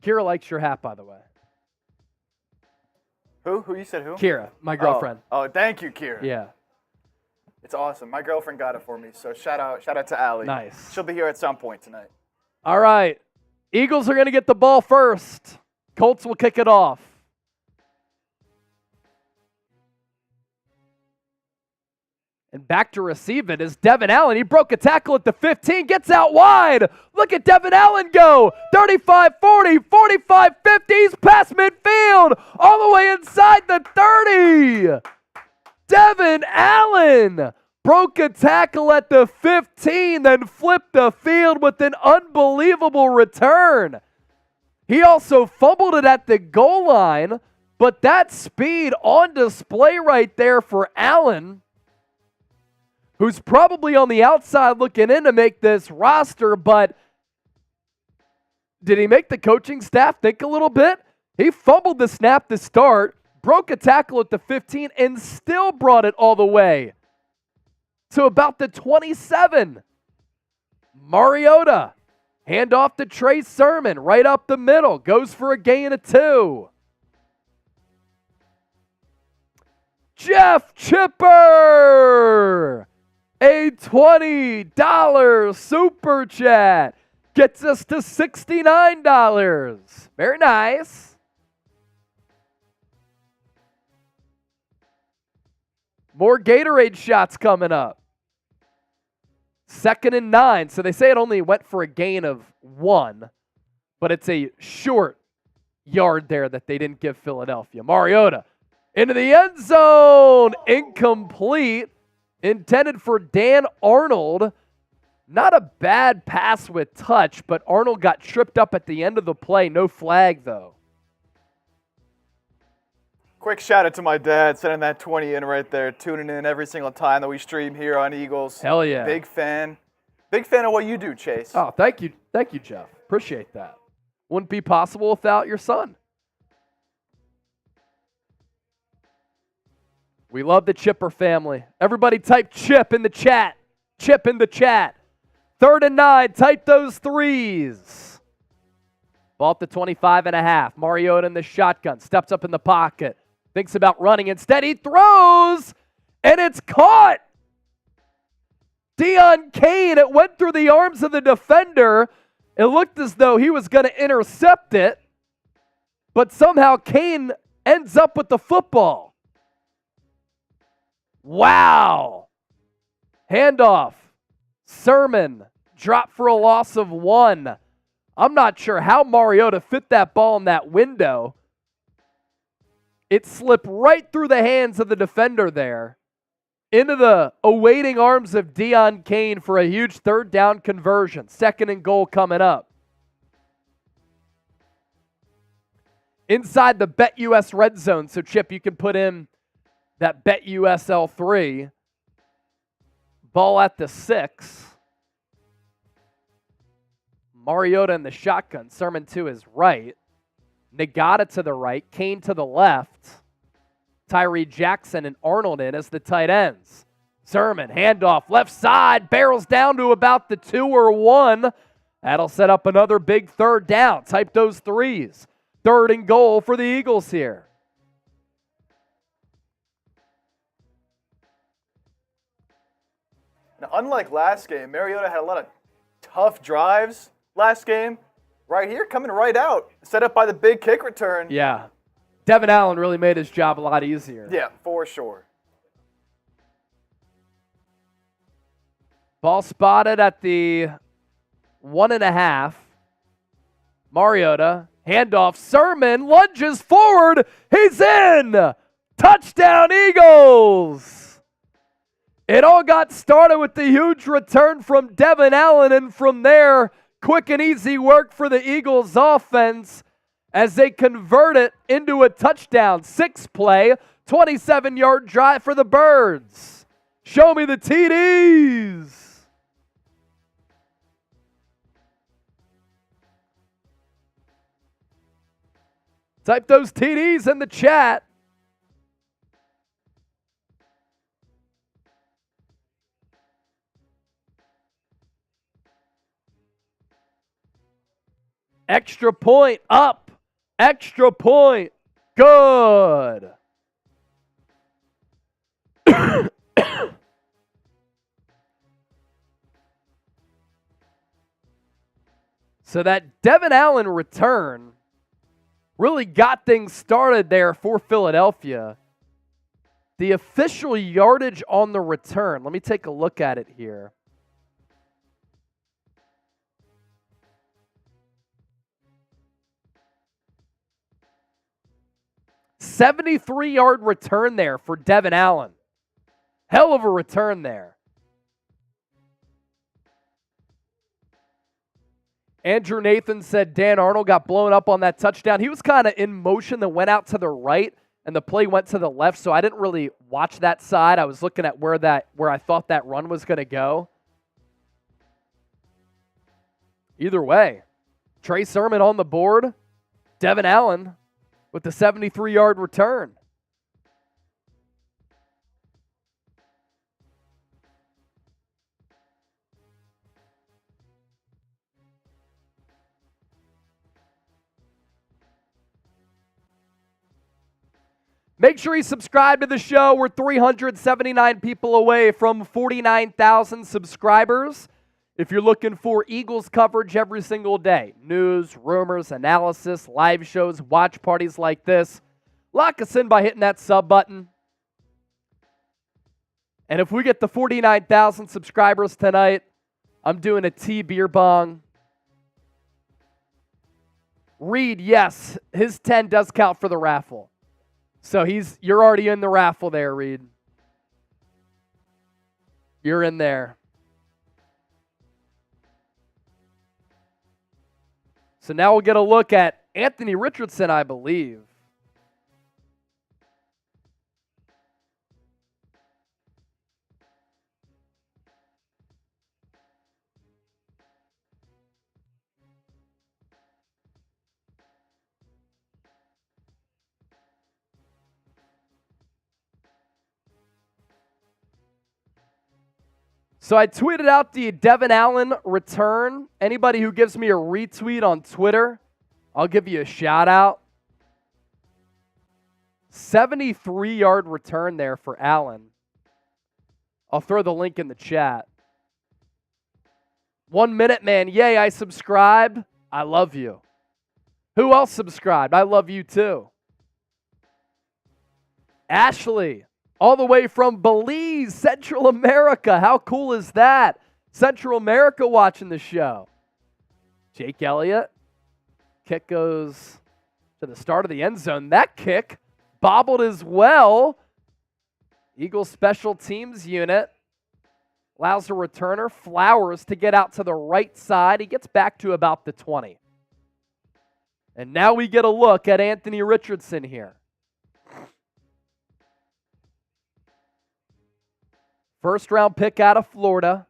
Kira likes your hat, by the way. Who? Who you said who? Kira, my girlfriend. Oh, thank you, Kira. Yeah. It's awesome. My girlfriend got it for me, so shout out to Allie. Nice. She'll be here at some point tonight. All right. Eagles are going to get the ball first. Colts will kick it off. And back to receive it is Devin Allen. He broke a tackle at the 15, gets out wide. Look at Devin Allen go. 35-40, 45-50, he's past midfield, all the way inside the 30. Devin Allen broke a tackle at the 15, then flipped the field with an unbelievable return. He also fumbled it at the goal line, but that speed on display right there for Allen, who's probably on the outside looking in to make this roster, but did he make the coaching staff think a little bit? He fumbled the snap to start, broke a tackle at the 15, and still brought it all the way to about the 27. Mariota, handoff to Trey Sermon, right up the middle, goes for a gain of 2. Jeff Chipper, a $20 super chat gets us to $69. Very nice. More Gatorade shots coming up. 2nd and 9. So they say it only went for a gain of 1, but it's a short yard there that they didn't give Philadelphia. Mariota Into the end zone. Incomplete. Intended for Dan Arnold. Not a bad pass with touch, but Arnold got tripped up at the end of the play. No flag, though. Quick shout out to my dad, sending that 20 in right there, tuning in every single time that we stream here on Eagles. Hell yeah. Big fan. Big fan of what you do, Chase. Oh, thank you. Thank you, Jeff. Appreciate that. Wouldn't be possible without your son. We love the Chipper family. Everybody type Chip in the chat. Chip in the chat. 3rd and 9. Type those threes. Ball at the 25.5. Mariota in the shotgun. Steps up in the pocket. Thinks about running. Instead, he throws. And it's caught. Deon Cain. It went through the arms of the defender. It looked as though he was going to intercept it. But somehow Cain ends up with the football. Wow. Handoff. Sermon. Drop for a loss of 1. I'm not sure how Mariota fit that ball in that window. It slipped right through the hands of the defender there. Into the awaiting arms of Deon Cain for a huge 3rd down conversion. 2nd and goal coming up. Inside the BetUS red zone. So, Chip, you can put in that BetUS L3. Ball at the 6. Mariota in the shotgun. Sermon to his right. Nagata to the right. Cain to the left. Tyree Jackson and Arnold in as the tight ends. Sermon, handoff, left side, barrels down to about the 2 or 1. That'll set up another big 3rd down. Type those threes. 3rd and goal for the Eagles here. Now, unlike last game, Mariota had a lot of tough drives last game. Right here, coming right out. Set up by the big kick return. Yeah. Devin Allen really made his job a lot easier. Yeah, for sure. Ball spotted at the 1.5. Mariota, handoff, Sermon, lunges forward. He's in! Touchdown, Eagles! It all got started with the huge return from Devin Allen, and from there, quick and easy work for the Eagles offense as they convert it into a touchdown. 6-play, 27-yard drive for the Birds. Show me the TDs. Type those TDs in the chat. Extra point up. Extra point. Good. So that Devin Allen return really got things started there for Philadelphia. The official yardage on the return. Let me take a look at it here. $73-yard return there for Devin Allen. Hell of a return there. Andrew Nathan said Dan Arnold got blown up on that touchdown. He was kind of in motion that went out to the right, and the play went to the left, so I didn't really watch that side. I was looking at where I thought that run was going to go. Either way, Trey Sermon on the board, Devin Allen with the 73-yard return. Make sure you subscribe to the show. We're 379 people away from 49,000 subscribers. If you're looking for Eagles coverage every single day, news, rumors, analysis, live shows, watch parties like this, lock us in by hitting that sub button. And if we get the 49,000 subscribers tonight, I'm doing a T beer bong. Reed, yes, his 10 does count for the raffle. So you're already in the raffle there, Reed. You're in there. So now we'll get a look at Anthony Richardson, I believe. So I tweeted out the Devin Allen return. Anybody who gives me a retweet on Twitter, I'll give you a shout out. 73-yard return there for Allen. I'll throw the link in the chat. 1 minute, man. Yay, I subscribed. I love you. Who else subscribed? I love you too. Ashley, all the way from Belize, Central America. How cool is that? Central America watching the show. Jake Elliott. Kick goes to the start of the end zone. That kick bobbled as well. Eagles special teams unit allows the returner, Flowers, to get out to the right side. He gets back to about the 20. And now we get a look at Anthony Richardson here. First round pick out of Florida.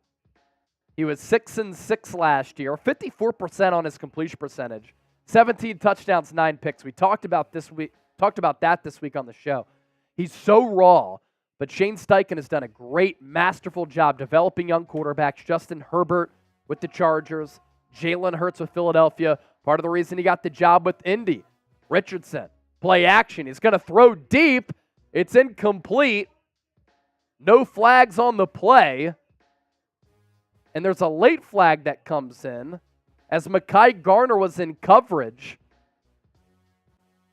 He was 6-6 last year, 54% on his completion percentage, 17 touchdowns, 9 picks. We talked about that this week on the show. He's so raw, but Shane Steichen has done a great, masterful job developing young quarterbacks. Justin Herbert with the Chargers, Jalen Hurts with Philadelphia. Part of the reason he got the job with Indy. Richardson, play action. He's going to throw deep. It's incomplete. No flags on the play. And there's a late flag that comes in as McKee Garner was in coverage.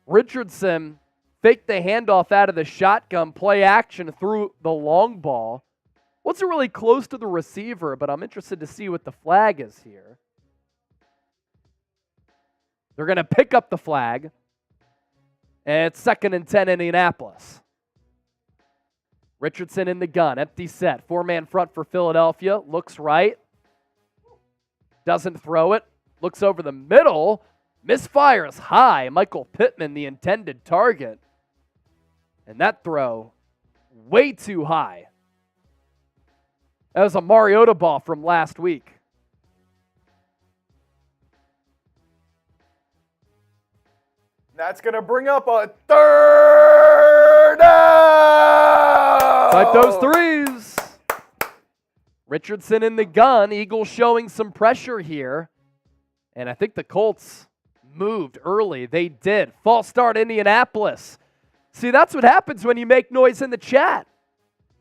Richardson faked the handoff out of the shotgun, play action through the long ball. Wasn't really close to the receiver, but I'm interested to see what the flag is here. They're going to pick up the flag. And it's 2nd and 10 Indianapolis. Richardson in the gun, empty set. 4-man front for Philadelphia. Looks right. Doesn't throw it. Looks over the middle. Misfires high. Michael Pittman, the intended target. And that throw, way too high. That was a Mariota ball from last week. That's going to bring up a 3rd down. Type those threes. Richardson in the gun. Eagles showing some pressure here. And I think the Colts moved early. They did. False start Indianapolis. See, that's what happens when you make noise in the chat.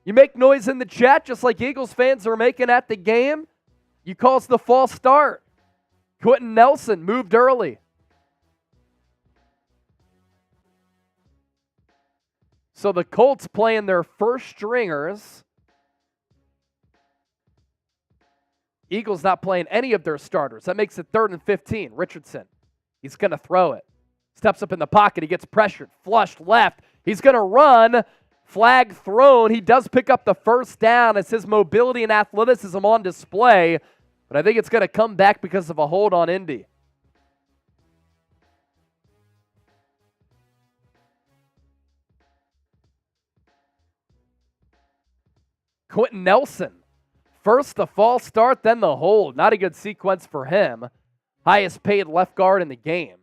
You make noise in the chat just like Eagles fans are making at the game. You cause the false start. Quentin Nelson moved early. So the Colts playing their first stringers. Eagles not playing any of their starters. That makes it 3rd and 15. Richardson, he's going to throw it. Steps up in the pocket. He gets pressured. Flushed left. He's going to run. Flag thrown. He does pick up the first down. It's his mobility and athleticism on display. But I think it's going to come back because of a hold on Indy. Quentin Nelson. First the false start, then the hold. Not a good sequence for him. Highest paid left guard in the game.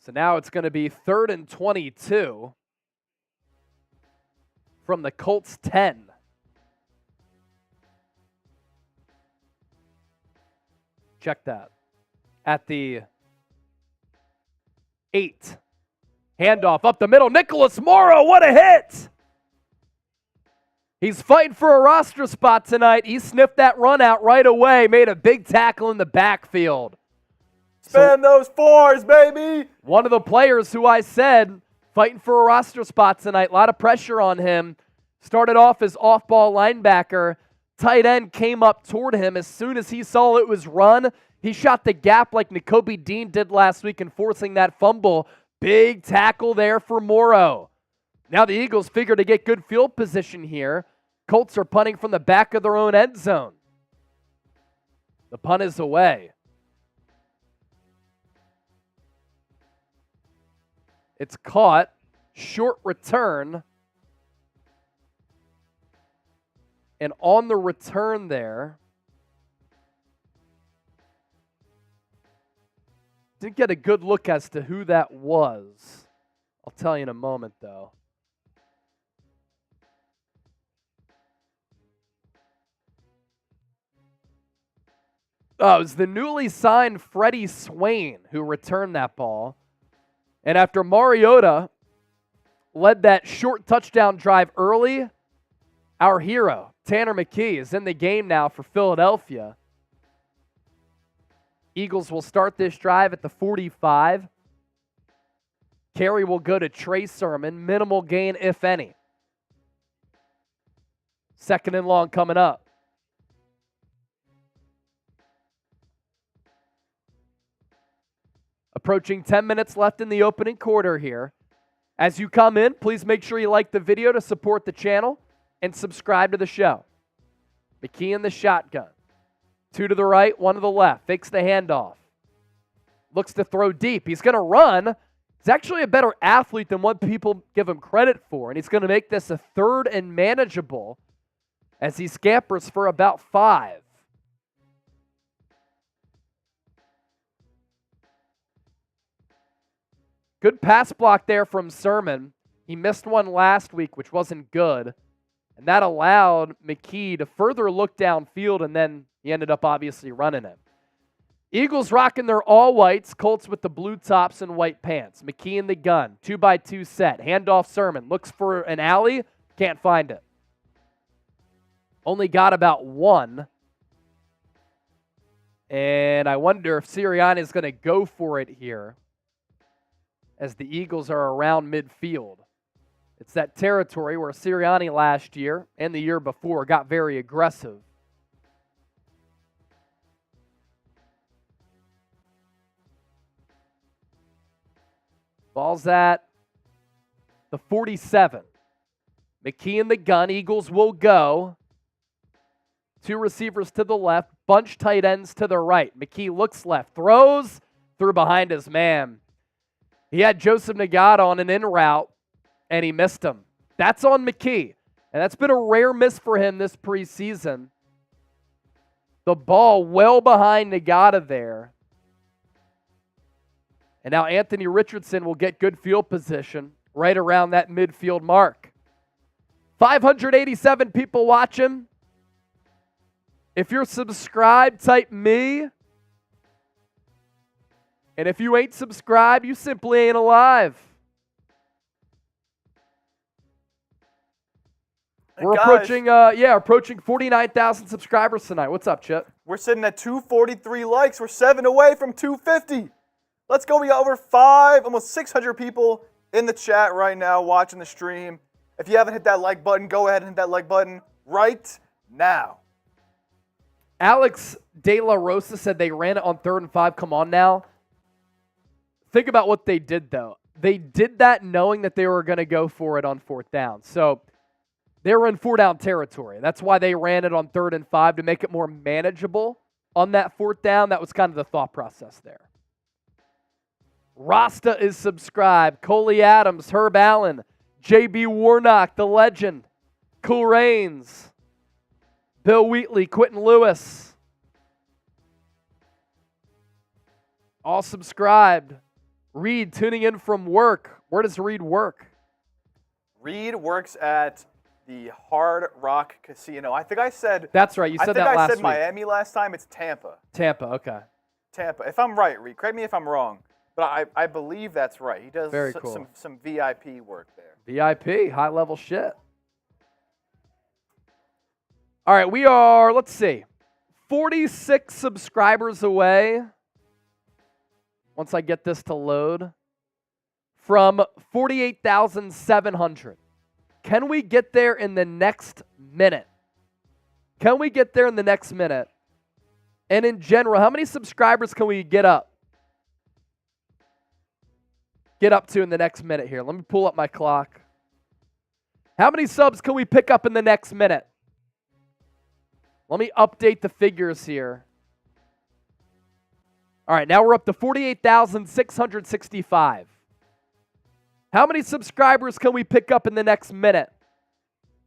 So now it's going to be 3rd and 22 from the Colts 10. Check that. At the 8. Handoff up the middle. Nicholas Morrow, what a hit! He's fighting for a roster spot tonight. He sniffed that run out right away, made a big tackle in the backfield. Spam those fours, baby. One of the players who I said fighting for a roster spot tonight, a lot of pressure on him. Started off as off-ball linebacker. Tight end came up toward him. As soon as he saw it was run, he shot the gap like Nakobe Dean did last week, enforcing that fumble. Big tackle there for Morrow. Now the Eagles figure to get good field position here. Colts are punting from the back of their own end zone. The punt is away. It's caught. Short return. And on the return there, didn't get a good look as to who that was. I'll tell you in a moment, though. Oh, it was the newly signed Freddie Swain who returned that ball. And after Mariota led that short touchdown drive early, our hero, Tanner McKee, is in the game now for Philadelphia. Eagles will start this drive at the 45. Carry will go to Trey Sermon. Minimal gain, if any. Second and long coming up. Approaching 10 minutes left in the opening quarter here. As you come in, please make sure you like the video to support the channel and subscribe to the show. McKee in the shotgun. 2 to the right, 1 to the left. Fakes the handoff. Looks to throw deep. He's going to run. He's actually a better athlete than what people give him credit for, and he's going to make this a third and manageable as he scampers for about 5. Good pass block there from Sermon. He missed one last week, which wasn't good. And that allowed McKee to further look downfield, and then he ended up obviously running it. Eagles rocking their all-whites, Colts with the blue tops and white pants. McKee in the gun, 2x2 set. Handoff Sermon, looks for an alley, can't find it. Only got about 1. And I wonder if Sirianni is going to go for it here as the Eagles are around midfield. It's that territory where Sirianni last year and the year before got very aggressive. Ball's at the 47. McKee in the gun. Eagles will go. 2 receivers to the left. Bunch tight ends to the right. McKee looks left. Throws. Threw behind his man. He had Joseph Nagata on an in route, and he missed him. That's on McKee. And that's been a rare miss for him this preseason. The ball well behind Nagata there. And now Anthony Richardson will get good field position right around that midfield mark. 587 people watching. If you're subscribed, type me. And if you ain't subscribed, you simply ain't alive. We're approaching 49,000 subscribers tonight. What's up, Chip? We're sitting at 243 likes. We're 7 away from 250. Let's go. We got over 5, almost 600 people in the chat right now watching the stream. If you haven't hit that like button, go ahead and hit that like button right now. Alex De La Rosa said they ran it on 3rd and 5. Come on now. Think about what they did, though. They did that knowing that they were going to go for it on 4th down. So they were in 4-down territory. That's why they ran it on 3rd and 5 to make it more manageable on that 4th down. That was kind of the thought process there. Rasta is subscribed. Coley Adams, Herb Allen, J.B. Warnock, the legend, Cool Rains, Bill Wheatley, Quentin Lewis. All subscribed. Reed tuning in from work. Where does Reed work? Reed works at the Hard Rock Casino. I think I said... That's right. You said that last week. I think I said Miami last time. It's Tampa. Tampa, okay. Tampa. If I'm right, Reed, correct me if I'm wrong, but I believe that's right. He does some VIP work there. VIP, high-level shit. All right, we are, let's see, 46 subscribers away once I get this to load, from 48,700. Can we get there in the next minute? Can we get there in the next minute? And in general, how many subscribers can we get up? Get up to in the next minute here. Let me pull up my clock. How many subs can we pick up in the next minute? Let me update the figures here. All right, now we're up to 48,665. How many subscribers can we pick up in the next minute?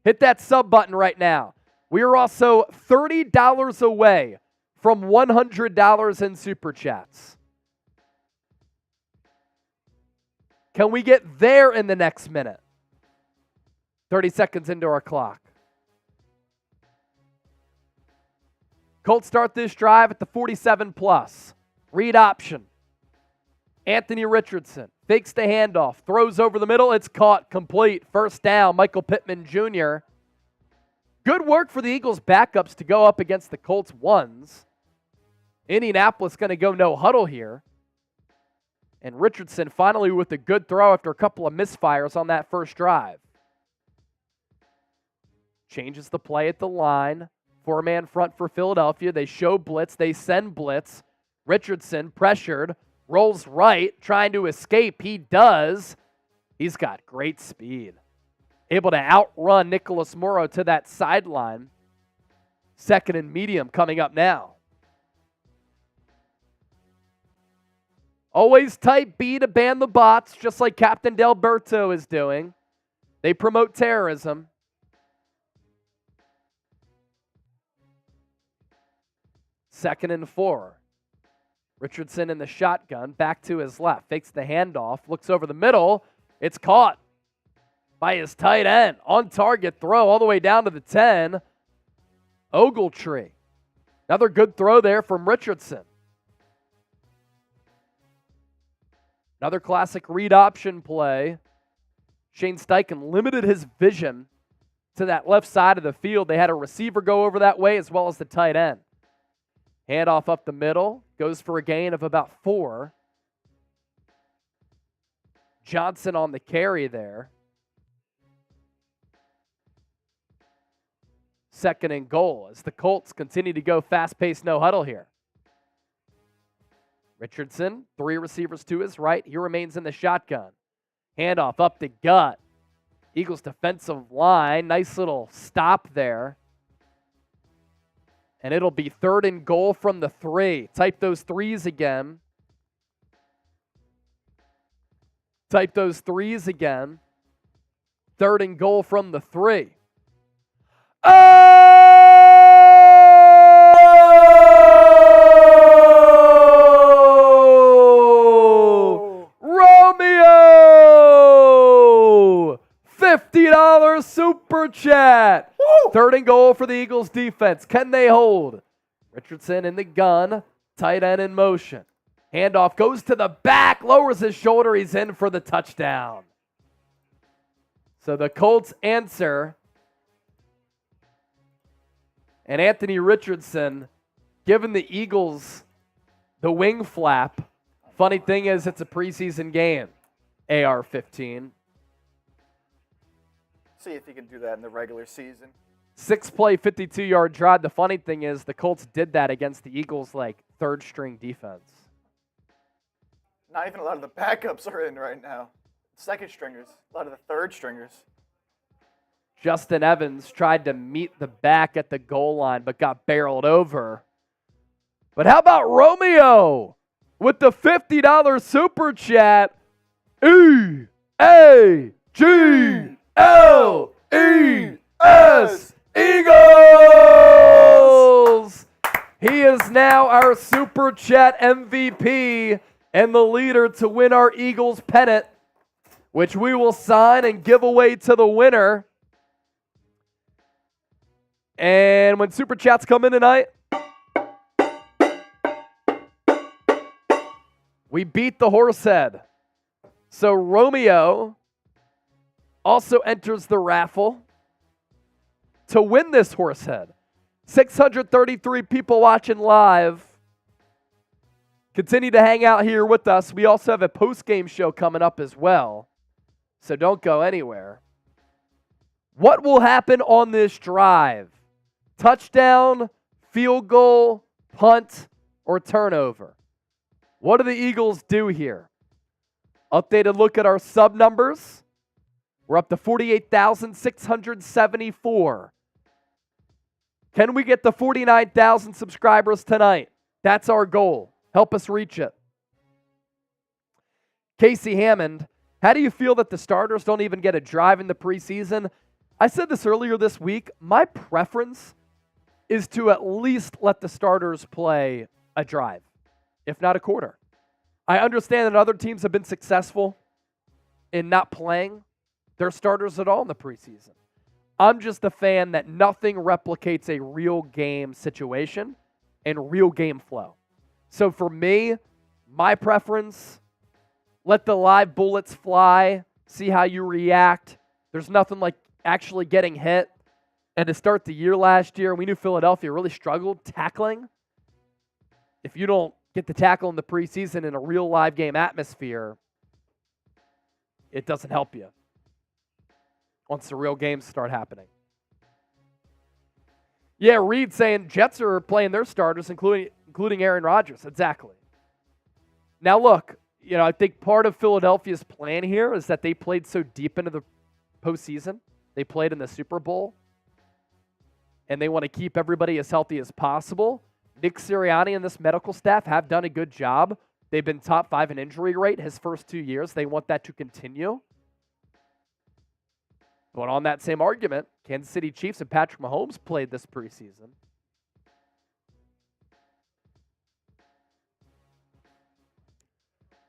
Hit that sub button right now. We are also $30 away from $100 in Super Chats. Can we get there in the next minute? 30 seconds into our clock. Colts start this drive at the 47 plus. Read option. Anthony Richardson fakes the handoff, throws over the middle. It's caught, complete. First down, Michael Pittman Jr. Good work for the Eagles backups to go up against the Colts ones. Indianapolis going to go no huddle here. And Richardson finally with a good throw after a couple of misfires on that first drive. Changes the play at the line. Four-man front for Philadelphia. They show blitz. They send blitz. Richardson pressured. Rolls right. Trying to escape. He does. He's got great speed. Able to outrun Nicholas Morrow to that sideline. Second and medium coming up now. Always type B to ban the bots, just like Captain Delberto is doing. They promote terrorism. Second and 4. Richardson in the shotgun, back to his left. Fakes the handoff, looks over the middle. It's caught by his tight end. On target throw all the way down to the 10. Ogletree. Another good throw there from Richardson. Another classic read option play. Shane Steichen limited his vision to that left side of the field. They had a receiver go over that way as well as the tight end. Handoff up the middle. Goes for a gain of about 4. Johnson on the carry there. Second and goal as the Colts continue to go fast-paced no huddle here. Richardson, 3 receivers to his right. He remains in the shotgun. Handoff up the gut. Eagles defensive line. Nice little stop there. And it'll be third and goal from the 3. Type those 3s again. Type those 3s again. Third and goal from the 3. Oh! Romeo! $50 super chat. Woo! Third and goal for the Eagles defense. Can they hold? Richardson in the gun. Tight end in motion. Handoff goes to the back. Lowers his shoulder. He's in for the touchdown. So the Colts answer. And Anthony Richardson giving the Eagles the wing flap. Funny thing is, it's a preseason game. AR-15. See if he can do that in the regular season. 6-play, 52-yard drive. The funny thing is, the Colts did that against the Eagles' third-string defense. Not even a lot of the backups are in right now. Second stringers. A lot of the third stringers. Justin Evans tried to meet the back at the goal line, but got barreled over. But how about Romeo with the $50 super chat? E-A-G-L-E-S Eagles! He is now our super chat MVP and the leader to win our Eagles pennant, which we will sign and give away to the winner. And when super chats come in tonight, we beat the horse head. So Romeo also enters the raffle to win this horse head. 633 people watching live. Continue to hang out here with us. We also have a post-game show coming up as well, so don't go anywhere. What will happen on this drive? Touchdown, field goal, punt, or turnover? What do the Eagles do here? Updated look at our sub numbers. We're up to 48,674. Can we get the 49,000 subscribers tonight? That's our goal. Help us reach it. Casey Hammond, how do you feel that the starters don't even get a drive in the preseason? I said this earlier this week. My preference is to at least let the starters play a drive, if not a quarter. I understand that other teams have been successful in not playing their starters at all in the preseason. I'm just a fan that nothing replicates a real game situation and real game flow. So for me, my preference, let the live bullets fly, see how you react. There's nothing like actually getting hit. And to start the year last year, we knew Philadelphia really struggled tackling. If you don't get the tackle in the preseason in a real live game atmosphere, it doesn't help you once the real games start happening. Yeah, Reed saying Jets are playing their starters, including Aaron Rodgers. Exactly. Now look, I think part of Philadelphia's plan here is that they played so deep into the postseason. They played in the Super Bowl. And they want to keep everybody as healthy as possible. Nick Sirianni and this medical staff have done a good job. They've been top 5 in injury rate his first 2 years. They want that to continue. But on that same argument, Kansas City Chiefs and Patrick Mahomes played this preseason.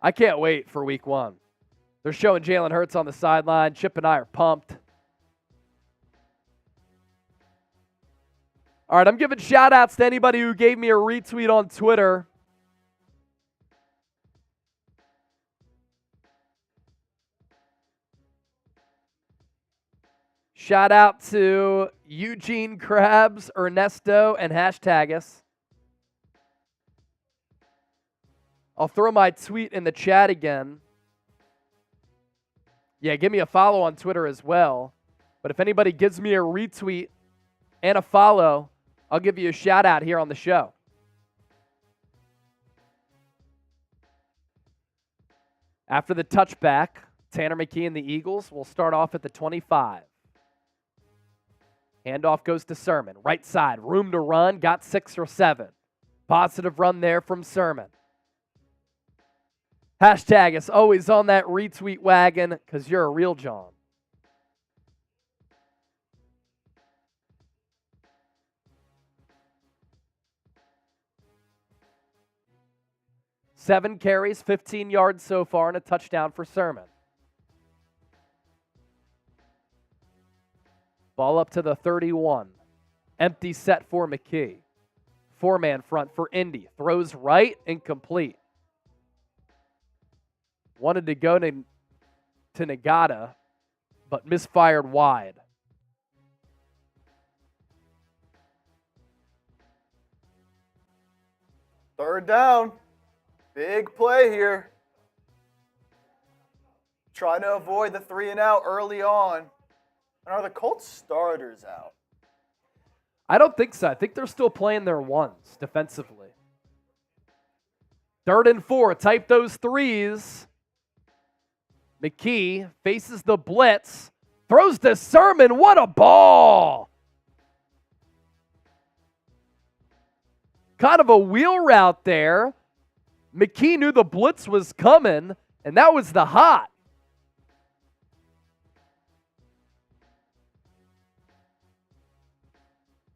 I can't wait for week 1. They're showing Jalen Hurts on the sideline. Chip and I are pumped. All right, I'm giving shout-outs to anybody who gave me a retweet on Twitter. Shout out to Eugene Krabs, Ernesto, and #us. I'll throw my tweet in the chat again. Yeah, give me a follow on Twitter as well. But if anybody gives me a retweet and a follow, I'll give you a shout out here on the show. After the touchback, Tanner McKee and the Eagles will start off at the 25. Handoff goes to Sermon. Right side, room to run, got 6 or 7. Positive run there from Sermon. #is always on that retweet wagon because you're a real John. Seven carries, 15 yards so far, and a touchdown for Sermon. Ball up to the 31. Empty set for McKee. 4-man front for Indy. Throws right, incomplete. Wanted to go to Nagata, but misfired wide. Third down. Big play here. Trying to avoid the 3-and-out early on. And are the Colts starters out? I don't think so. I think they're still playing their ones defensively. 3rd and 4. Type those 3s. McKee faces the blitz. Throws to Sermon. What a ball! Kind of a wheel route there. McKee knew the blitz was coming, and that was the hot.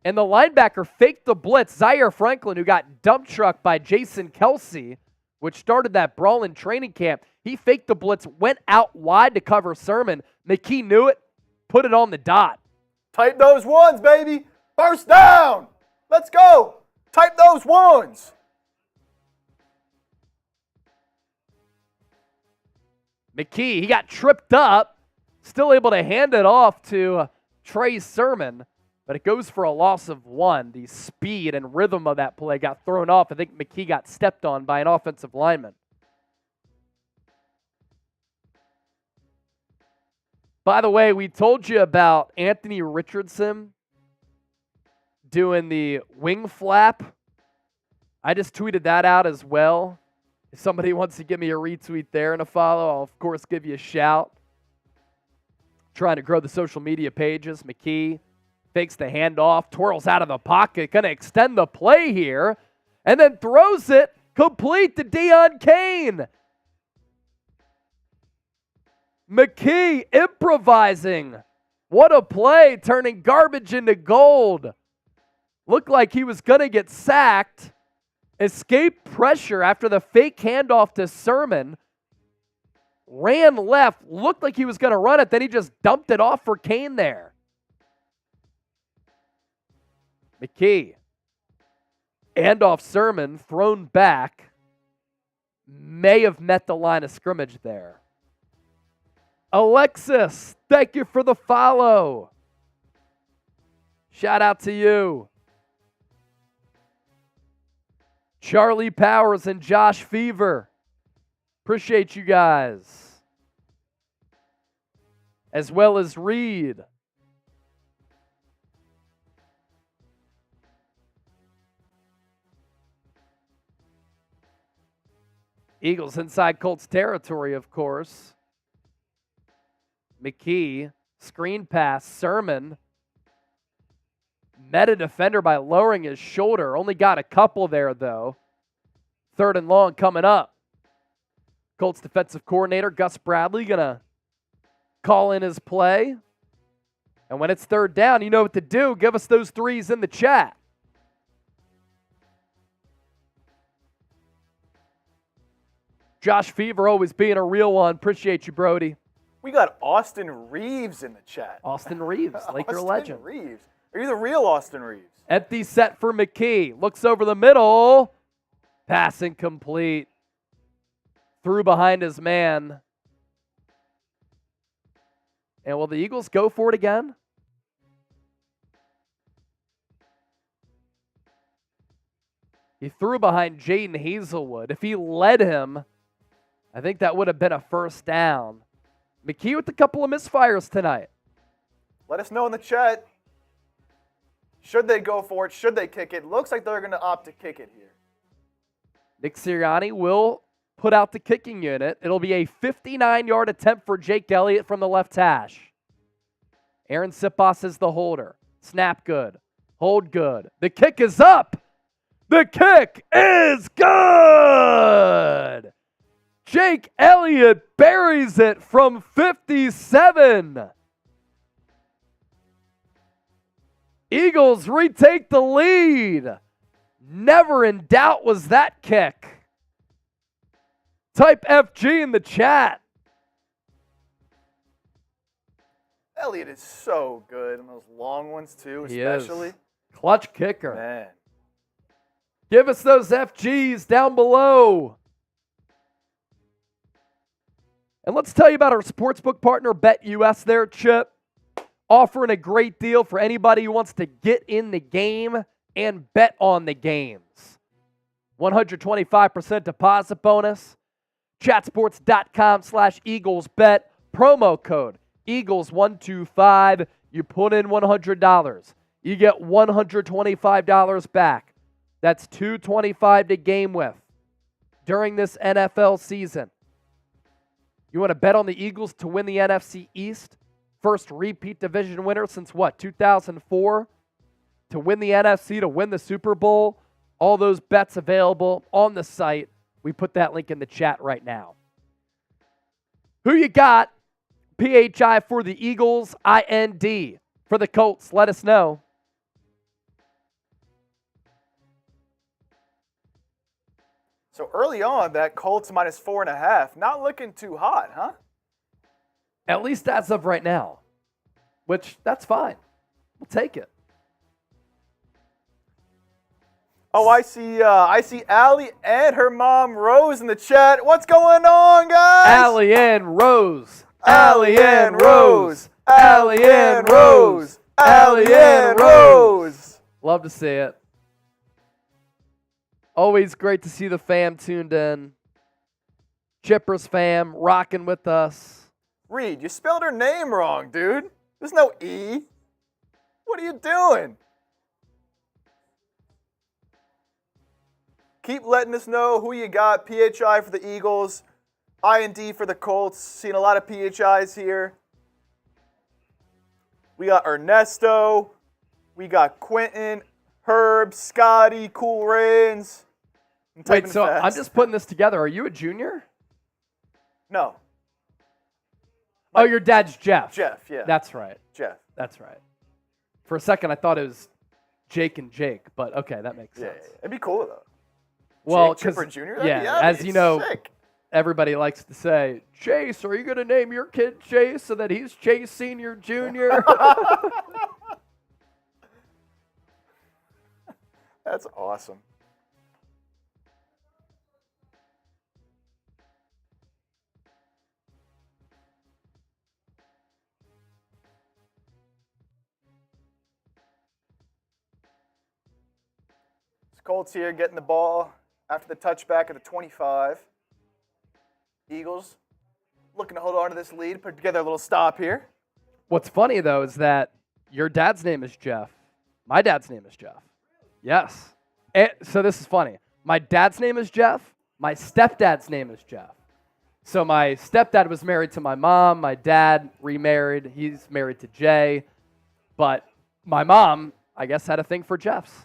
And the linebacker faked the blitz. Zaire Franklin, who got dump trucked by Jason Kelce, which started that brawl in training camp, he faked the blitz, went out wide to cover Sermon. McKee knew it, put it on the dot. Type those ones, baby. First down. Let's go. Type those ones. McKee, he got tripped up, still able to hand it off to Trey Sermon. but it goes for a loss of 1. The speed and rhythm of that play got thrown off. I think McKee got stepped on by an offensive lineman. By the way, we told you about Anthony Richardson doing the wing flap. I just tweeted that out as well. If somebody wants to give me a retweet there and a follow, I'll of course give you a shout. Trying to grow the social media pages. McKee fakes the handoff, twirls out of the pocket, going to extend the play here, and then throws it complete to Deon Cain. McKee improvising. What a play, turning garbage into gold. Looked like he was going to get sacked. Escaped pressure after the fake handoff to Sermon. Ran left, looked like he was going to run it, then he just dumped it off for Cain there. McKee. Handoff Sermon, thrown back. May have met the line of scrimmage there. Alexis, thank you for the follow. Shout out to you. Charlie Powers and Josh Fever. Appreciate you guys. As well as Reed. Eagles inside Colts territory, of course. McKee, screen pass, Sermon. Met a defender by lowering his shoulder. Only got a couple there, though. 3rd and long coming up. Colts defensive coordinator Gus Bradley going to call in his play. And when it's 3rd down, you know what to do. Give us those threes in the chat. Josh Fever always being a real one. Appreciate you, Brody. We got Austin Reeves in the chat. Austin Reeves, Laker Austin legend. Reeves. Are you the real Austin Reeves? Empty set for McKee. Looks over the middle. Pass incomplete. Threw behind his man. And will the Eagles go for it again? He threw behind Jaden Hazelwood. If he led him, I think that would have been a 1st down. McKee with a couple of misfires tonight. Let us know in the chat. Should they go for it? Should they kick it? Looks like they're going to opt to kick it here. Nick Sirianni will put out the kicking unit. It'll be a 59-yard attempt for Jake Elliott from the left hash. Aaron Sipos is the holder. Snap good. Hold good. The kick is up. The kick is good. Jake Elliott buries it from 57. Eagles retake the lead. Never in doubt was that kick. Type FG in the chat. Elliott is so good, and those long ones too, especially. He is. Clutch kicker. Man. Give us those FGs down below. And let's tell you about our sportsbook partner, BetUS there, Chip. Offering a great deal for anybody who wants to get in the game and bet on the games. 125% deposit bonus. Chatsports.com/EaglesBet. Promo code Eagles125. You put in $100. You get $125 back. That's $225 to game with during this NFL season. You want to bet on the Eagles to win the NFC East? First repeat division winner since what, 2004? To win the NFC, to win the Super Bowl? All those bets available on the site. We put that link in the chat right now. Who you got? PHI for the Eagles, IND for the Colts. Let us know. So early on, that Colts -4.5, not looking too hot, huh? At least as of right now, which that's fine. We'll take it. Oh, I see Allie and her mom Rose in the chat. What's going on, guys? Allie and Rose. Allie and Rose. Allie and Rose. Allie and Rose. Love to see it. Always great to see the fam tuned in. Chippers fam rocking with us. Reed, you spelled her name wrong, dude. There's no E. What are you doing? Keep letting us know who you got. PHI for the Eagles, I&D for the Colts. Seen a lot of PHIs here. We got Ernesto. We got Quentin, Herb, Scotty, Cool Rains. Wait, so I'm just putting this together. Are you a junior? No. Oh, your dad's Jeff. Jeff, yeah. That's right. Jeff. That's right. For a second, I thought it was Jake and Jake, but okay, that makes sense. Yeah. It'd be cool, though. Well, Jake, Chipper Jr.? As you know, sick. Everybody likes to say, Chase, are you going to name your kid Chase so that he's Chase Senior, Junior? That's awesome. Colts here getting the ball after the touchback at the 25. Eagles looking to hold on to this lead, put together a little stop here. What's funny, though, is that your dad's name is Jeff. My dad's name is Jeff. Yes. So this is funny. My dad's name is Jeff. My stepdad's name is Jeff. So my stepdad was married to my mom. My dad remarried. He's married to Jay. But my mom, I guess, had a thing for Jeffs.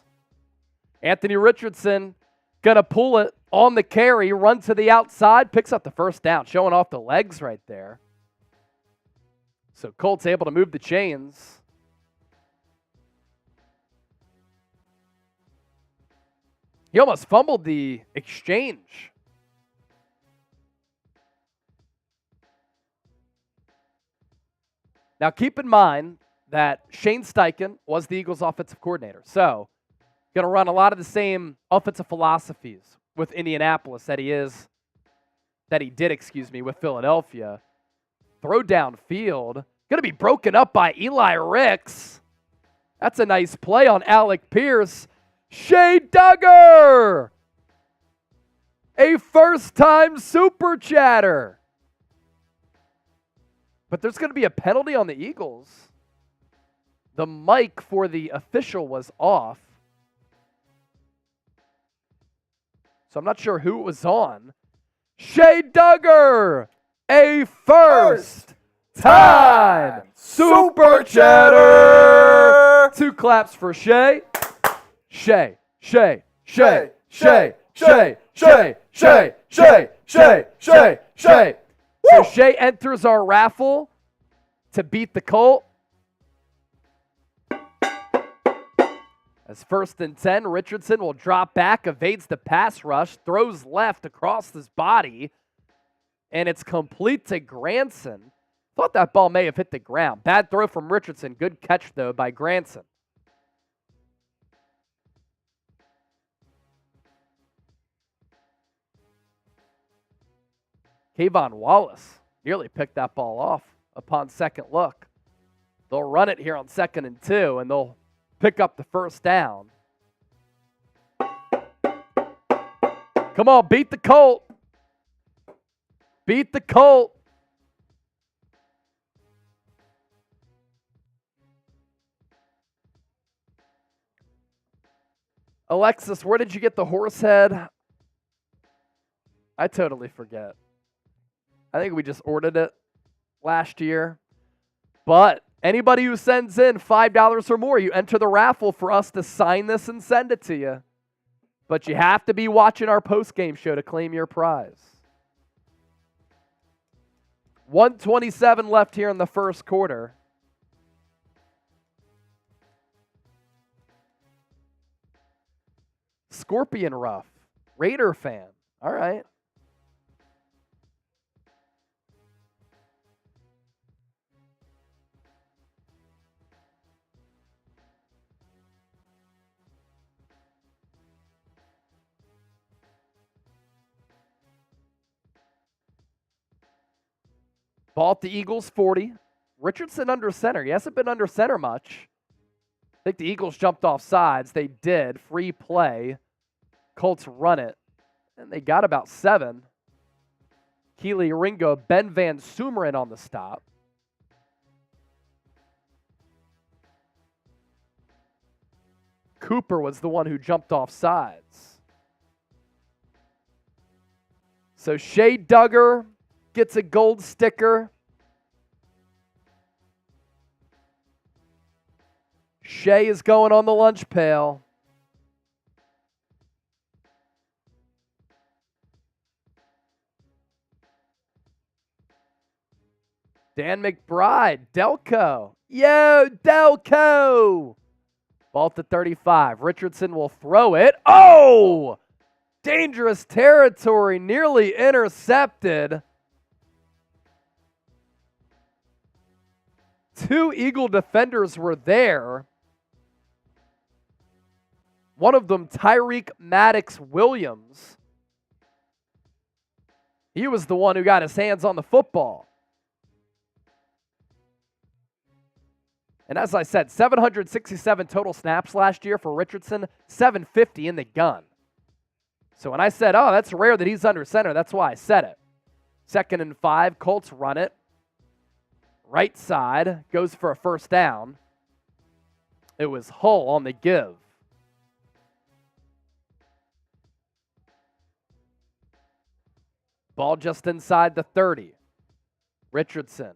Anthony Richardson going to pull it on the carry, run to the outside, picks up the first down, showing off the legs right there. So Colts able to move the chains. He almost fumbled the exchange. Now keep in mind that Shane Steichen was the Eagles offensive coordinator. So going to run a lot of the same offensive philosophies with Indianapolis that he did with Philadelphia. Throw downfield. Going to be broken up by Eli Ricks. That's a nice play on Alec Pierce. Shea Duggar. A first-time super chatter. But there's going to be a penalty on the Eagles. The mic for the official was off. So I'm not sure who it was on. Shea Duggar, a first-time super chatter. 2 claps for Shea. Shea. So Shea enters our raffle to beat the Colt. As 1st and 10, Richardson will drop back, evades the pass rush, throws left across his body, and it's complete to Granson. Thought that ball may have hit the ground. Bad throw from Richardson. Good catch, though, by Granson. Kayvon Wallace nearly picked that ball off upon second look. They'll run it here on 2nd and 2, and they'll pick up the first down. Come on, beat the Colt. Beat the Colt. Alexis, where did you get the horse head? I totally forget. I think we just ordered it last year. But anybody who sends in $5 or more, you enter the raffle for us to sign this and send it to you. But you have to be watching our post-game show to claim your prize. 1:27 left here in the first quarter. Scorpion Rough, Raider fan. All right. Ball at the Eagles 40. Richardson under center. He hasn't been under center much. think the Eagles jumped off sides. They did. Free play. Colts run it. And they got about 7. Kelee, Ringo, Ben Van Sumeren on the stop. Cooper was the one who jumped off sides. So Shea Duggar gets a gold sticker. Shea is going on the lunch pail. Dan McBride, Delco. Yo, Delco! Ball to 35. Richardson will throw it. Oh! Dangerous territory, nearly intercepted. 2 Eagle defenders were there. One of them, Tyreek Maddox-Williams. He was the one who got his hands on the football. And as I said, 767 total snaps last year for Richardson, 750 in the gun. So when I said, oh, that's rare that he's under center, that's why I said it. 2nd and 5, Colts run it. Right side, goes for a first down. It was Hull on the give. Ball just inside the 30. Richardson